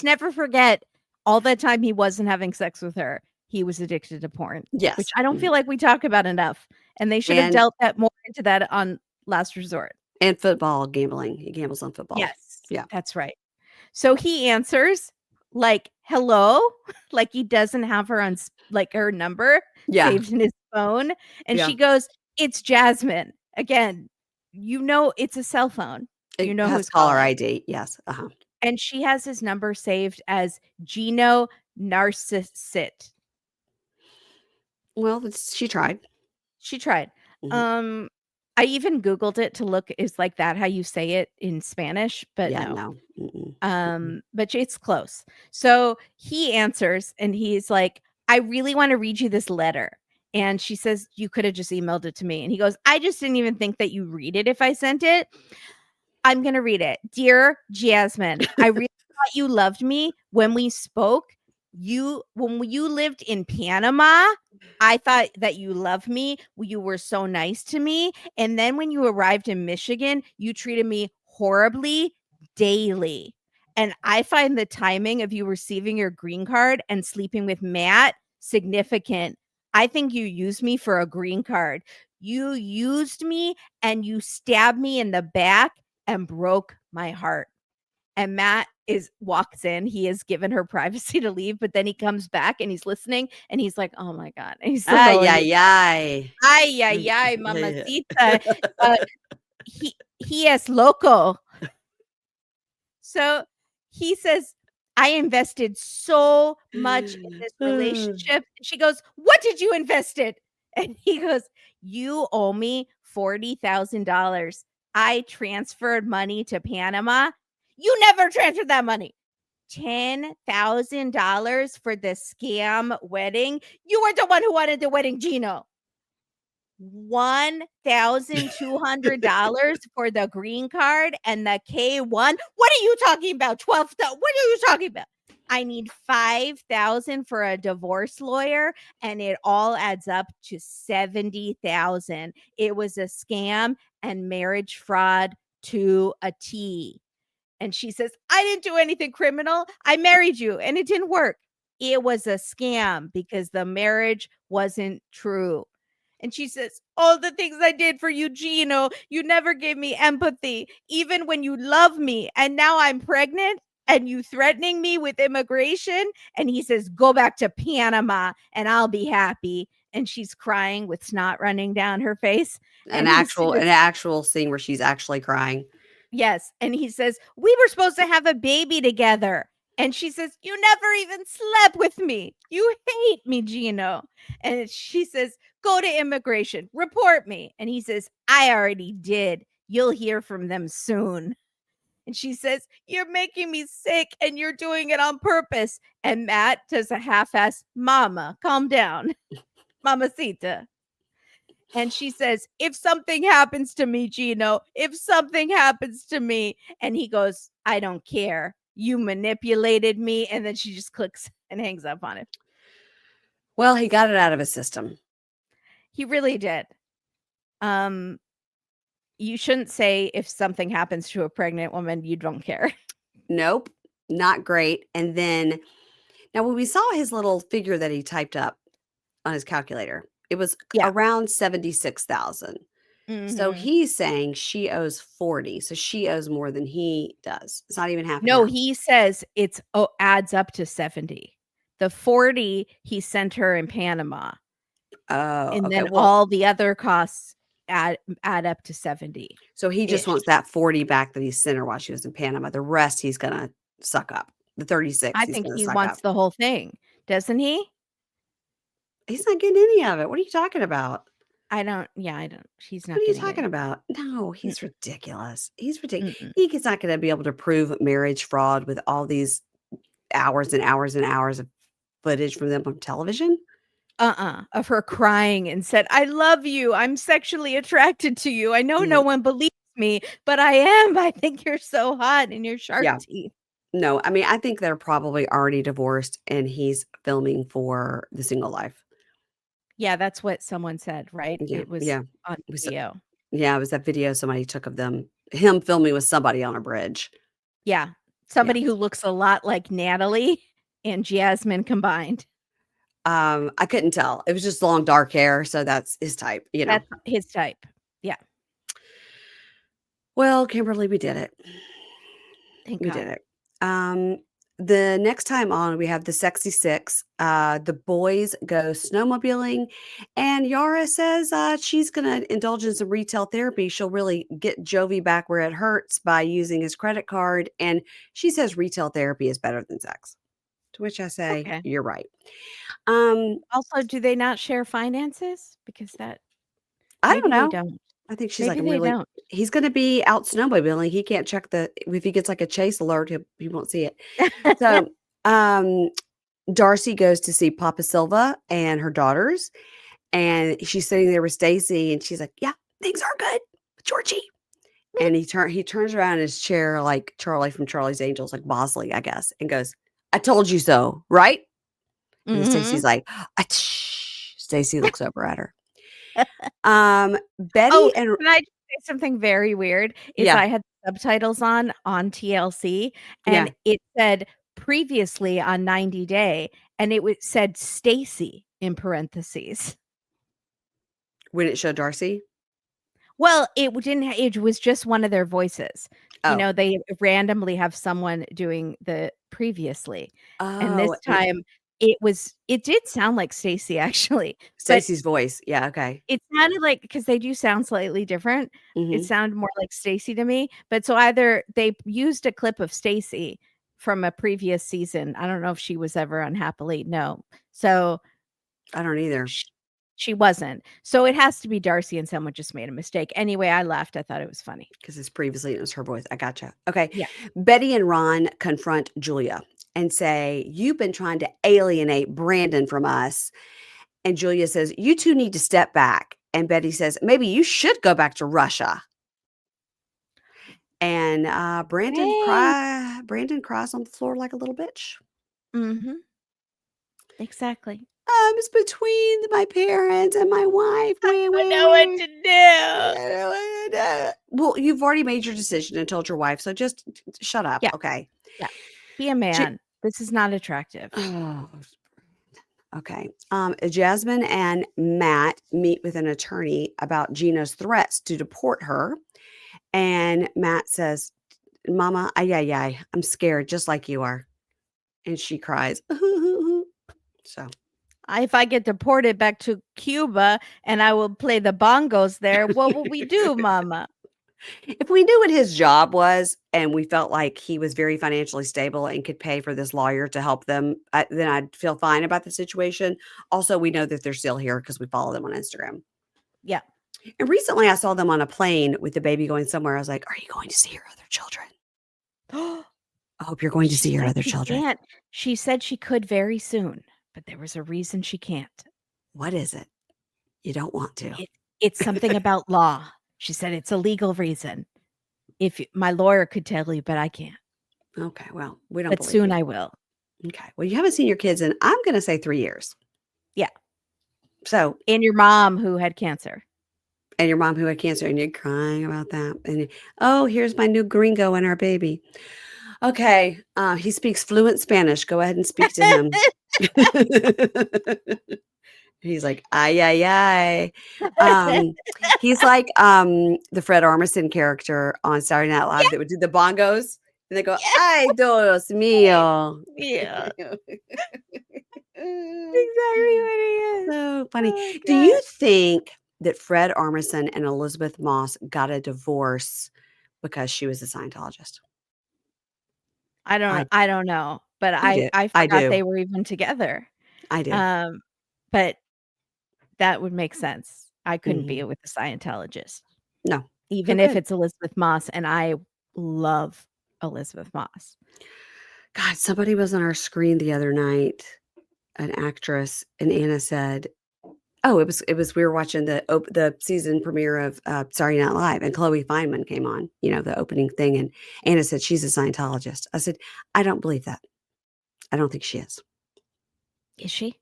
never forget, all that time he wasn't having sex with her, he was addicted to porn. Yes. Which I don't feel like we talk about enough. And they should have dealt that more into that on Last Resort. And football gambling. He gambles on football. Yes. Yeah. That's right. So he answers like, hello, like he doesn't have her on like her number saved in his phone. And she goes, it's Jasmine. Again, it's a cell phone. It Has who's caller ID. Yes. Uh-huh. And she has his number saved as Gino Narcissit. Well, she tried. She tried. Mm-hmm. I even Googled it to look, is like that how you say it in Spanish? But no. But it's close. So he answers and he's like, I really want to read you this letter. And she says, you could have just emailed it to me. And he goes, I just didn't even think that you read it if I sent it. I'm going to read it. Dear Jasmine, I really thought you loved me when we spoke. when you lived in Panama, I thought that you loved me. You were so nice to me. And then when you arrived in Michigan, you treated me horribly daily. And I find the timing of you receiving your green card and sleeping with Matt significant. I think you used me for a green card. You used me and you stabbed me in the back and broke my heart. And Matt walks in. He has given her privacy to leave, but then he comes back and he's listening and he's like, "Oh my God." And he's Ay, slowly, ay, ay. "Ay, ay, ay, mamacita. Uh, he es loco." So he says, "I invested so much in this relationship." And she goes, "What did you invest in?" And he goes, "You owe me $40,000. I transferred money to Panama. You never transferred that money. $10,000 for the scam wedding. You were the one who wanted the wedding, Gino. $1,200 for the green card and the K1. What are you talking about? 12. What are you talking about? I need 5,000 for a divorce lawyer, and it all adds up to 70,000. It was a scam and marriage fraud to a T." And she says, "I didn't do anything criminal. I married you and it didn't work. It was a scam because the marriage wasn't true." And she says, "All the things I did for you, Gino, you never gave me empathy, even when you love me. And now I'm pregnant and you threatening me with immigration." And he says, "Go back to Panama and I'll be happy." And she's crying with snot running down her face. An And he actual says, an actual scene where she's actually crying. yes, and he says, "We were supposed to have a baby together." And she says, "You never even slept with me. You hate me, Gino." And she says, "Go to immigration, report me." And he says, "I already did. You'll hear from them soon." And she says, "You're making me sick and you're doing it on purpose." And Matt does a half-ass, "Mama, calm down. Mamacita." And she says, "If something happens to me, Gino, if something happens to me." And he goes, "I don't care. You manipulated me." And then she just clicks and hangs up on him. Well, he got it out of his system. He really did. Um, you shouldn't say if something happens to a pregnant woman, you don't care. Nope, not great. And then now when we saw his little figure that he typed up on his calculator, it was Yeah. around 76,000. So Mhm. he's saying she owes 40. So she owes more than he does. It's not even half and No, half. he says adds up to 70. The 40 he sent her in Panama, Oh, and okay. then Well, all the other costs add up to 70 so he just ish. wants that 40 back that he sent her while she was in Panama. The rest he's gonna suck up. The 36 I he's think gonna he suck up. wants the whole thing, doesn't he? He's not getting any of it. What are you talking about? I don't she's What not are you getting talking any. about? No, Mm, he's ridiculous. He's ridiculous. mm-mm. He's not going to be able to prove marriage fraud with all these hours and hours and hours of footage from them on television. Of her crying and said, "I love you. I'm sexually attracted to you. I know no Yeah. one believes me, but I am. I think you're so hot in your shark Yeah. teeth." No, I mean, I think they're probably already divorced and he's filming for the single life. Yeah, that's what someone said, right? Yeah. It was Yeah. on It was, video. yeah. It was that video somebody took of him filming with somebody on a bridge. Yeah. Yeah. Somebody who looks a lot like Natalie and Jasmine combined. I couldn't tell. It was just long, dark hair. So that's his type. That's his type. Yeah, Well, Kimberly, we did it. thank We did God. it. Um, the next time on, we have the Sexy Six. The boys go snowmobiling, and Yara says she's going to indulge in some retail therapy. She'll really get Jovi back where it hurts by using his credit card. And she says retail therapy is better than sex, to which I say, Okay. you're right. Um, Also, do they not share finances? Because that I don't maybe they know. don't. I think she's like, Maybe I'm they really, don't. he's going to be out snowmobiling. He can't check if he gets like a chase alert, he won't see it. So, um, Darcey goes to see Papa Silva and her daughters, and she's sitting there with Stacy, and she's like, "Yeah, things are good with Georgie." And he turns around in his chair like Charlie from Charlie's Angels, like Bosley, I guess, and goes, "I told you so, right?" And then Stacey's Mhm. like, "Achoo." Stacey looks over at her. Oh, Betty and can I just say something very weird? Is yeah, I had subtitles on TLC, and yeah. it said previously on 90 Day, and it said Stacy in parentheses. When it showed Darcey? Well, it was just one of their voices. You Oh. know, they randomly have someone doing the previously, and Oh, this time it did sound like Stacy actually, but Stacey's voice. Yeah, okay. it sounded like because they do sound slightly different, it Mhm. sounded more like Stacy to me, but so either they used a clip of Stacy from a previous season, I don't know if she was ever unhappily, no. So, I don't either sh she wasn't. So it has to be Darcey and someone just made a mistake. Anyway, I laughed, I thought it was funny. because it's previously it was her voice. I gotcha. Okay. Yeah. Betty and Ron confront Julia and say, "You've been trying to alienate Brandon from us." And Julia says, "You two need to step back." And Betty says, "Maybe you should go back to Russia." And Hey. Brandon cries on the floor like a little bitch. Mhm. Exactly. It's between my parents and my wife. Wah, Don't wah, know what wah. to do. Well, you've already made your decision and told your wife, so just shut up, Yeah, okay? yeah. Be a J- man. This is not attractive. oh, okay. Jasmine and Matt meet with an attorney about Gino's threats to deport her, and Matt says, "Mama, ay ay ay, I'm scared, just like you are," and she cries. So If I get deported back to Cuba and I will play the bongos there, what will we do, mama? if we knew what his job was and we felt like he was very financially stable and could pay for this lawyer to help them, then I'd feel fine about the situation. Also, we know that they're still here because we follow them on Instagram. Yeah. And recently I saw them on a plane with the baby going somewhere. I was like, "Are you going to see your other children? I hope you're going to She see your said other she children." can't. She said she could very soon, but there was a reason she can't. What is it? You don't want to. It it's something about law. She said it's a legal reason. If my lawyer could tell you, but I can't. Okay, well, we don't But believe soon you. I will. Okay. Well, you haven't seen your kids in, I'm going to say 3 years. Yeah. So, And your mom who had cancer. and your mom who had cancer and you're crying about that. And oh, here's my new gringo and our baby. Okay. He speaks fluent Spanish. Go ahead and speak to him. He's like, ay, ay, ay. He's like the Fred Armisen character on Saturday Night Live that would do the bongos. And they go, Yeah. ay, Dios mío. Yeah. Exactly what he is. So funny. Oh my Do you god. think that Fred Armisen and Elizabeth Moss got a divorce because she was a Scientologist? I I don't know, but I did. I I forgot do. they were even together. I do. Um, but that would make sense. I couldn't be Mhm. with a Scientologist, No, they're even if good. it's Elizabeth Moss, and I love Elizabeth Moss. God, somebody was on our screen the other night, an actress, and Anna said, "Oh, it was we were watching the season premiere of Saturday Night Live, and Chloe Feynman came on, the opening thing, and Anna said she's a Scientologist." I said, "I don't believe that. I don't think she is. Is she?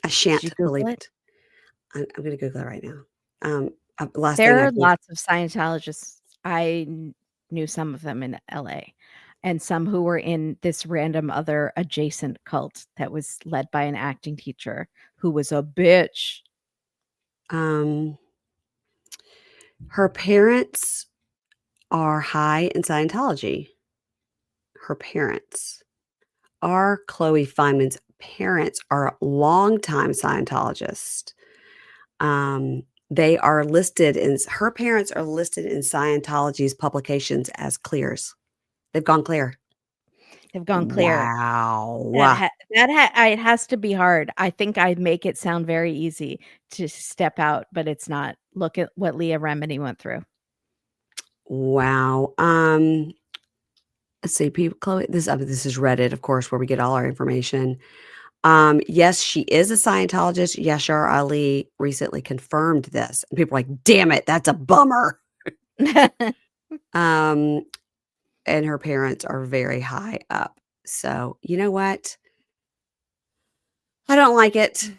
I Did you shan't Google believe it? it." I'm gonna Google it right now. Last thing There I are did. lots of Scientologists. Knew some of them in LA, and some who were in this random other adjacent cult that was led by an acting teacher who was a bitch. Um, her parents are high in Scientology. Her parents are Chloe Feynman's parents are longtime Scientologists. They are listed in her parents are listed in Scientology's publications as clears. They've gone clear. They've gone clear. Wow. It has to be hard. I think I make it sound very easy to step out, but it's not. Look at what Leah Remini went through. Wow. Let's see, people, Chloe. This is Reddit, of course, where we get all our information. Yes, she is a Scientologist. Yashar Ali recently confirmed this. And people are like, "Damn it, that's a bummer." Um, and her parents are very high up. So, you know what? I don't like it.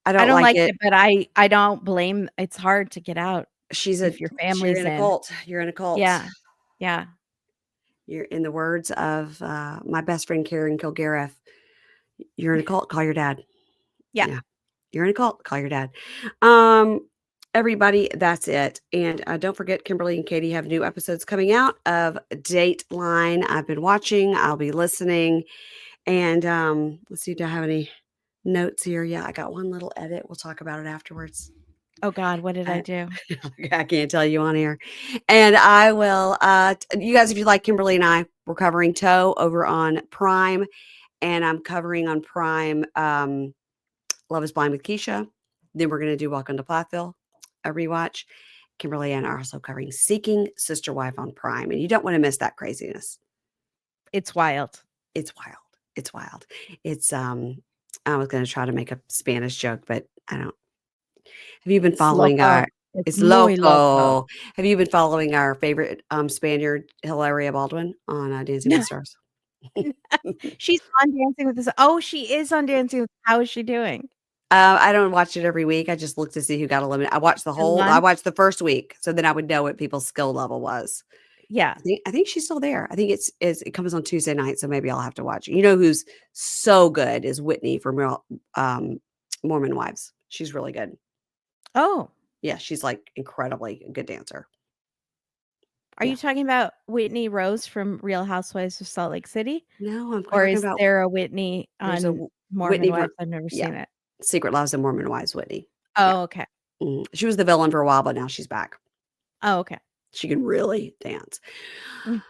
I I don't don't like like it. it, but I don't blame it's hard to get out if your You're family's in a in. cult. You're in a cult. Yeah. Yeah. You're in the words of my best friend Karen Kilgariff. You're in a cult. Call your dad. Yeah. Yeah, you're in a cult. Call your dad. Um, everybody, that's it. And don't forget, Kimberly and Katie have new episodes coming out of Dateline. I've been watching. I'll be listening. And let's see. Do I have any notes here? Yeah, I got one little edit. We'll talk about it afterwards. Oh god, what did I Uh, do? I can't tell you on air. And I will, you guys, if you like Kimberly and I, we're covering Toe over on Prime. And I'm covering on Prime Love is Blind with Keisha. Then we're going to do Welcome to Plathville, a rewatch. Kimberly and I are also covering Seeking Sister Wife on Prime. And you don't want to miss that craziness. It's wild. It's wild. It's wild. It's, I was going to try to make a Spanish joke, but I don't. Have you been It's following loco. our, It's it's muy loco. loco. Have you been following our favorite Spaniard, Hilaria Baldwin, on Dancing with the Stars? She's on Dancing with the Oh, she is on Dancing with How is she doing? I don't watch it every week. I just look to see who got eliminated. Still I on? watched the first week, so then I would know what people's skill level was. Yeah. I think she's still there. I think it comes on Tuesday night, so maybe I'll have to watch it. You know who's so good is Whitney from Mormon Wives. She's really good. Oh, Yeah, she's like incredibly good dancer. are Yeah. you talking about Whitney Rose from Real Housewives of Salt Lake City? No, I'm Or talking is about there a Whitney there's a on Mormon Whitney Wives? I've never yeah, seen it. Secret Lives of Mormon Wives, Whitney. Yeah. Oh, okay. She was the villain for a while, but now she's back. Oh, okay. She can really dance. Mm.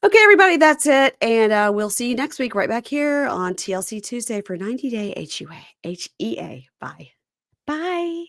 Okay, everybody, that's it. And we'll see you next week right back here on TLC Tuesday for 90 Day HEA. Bye. Bye.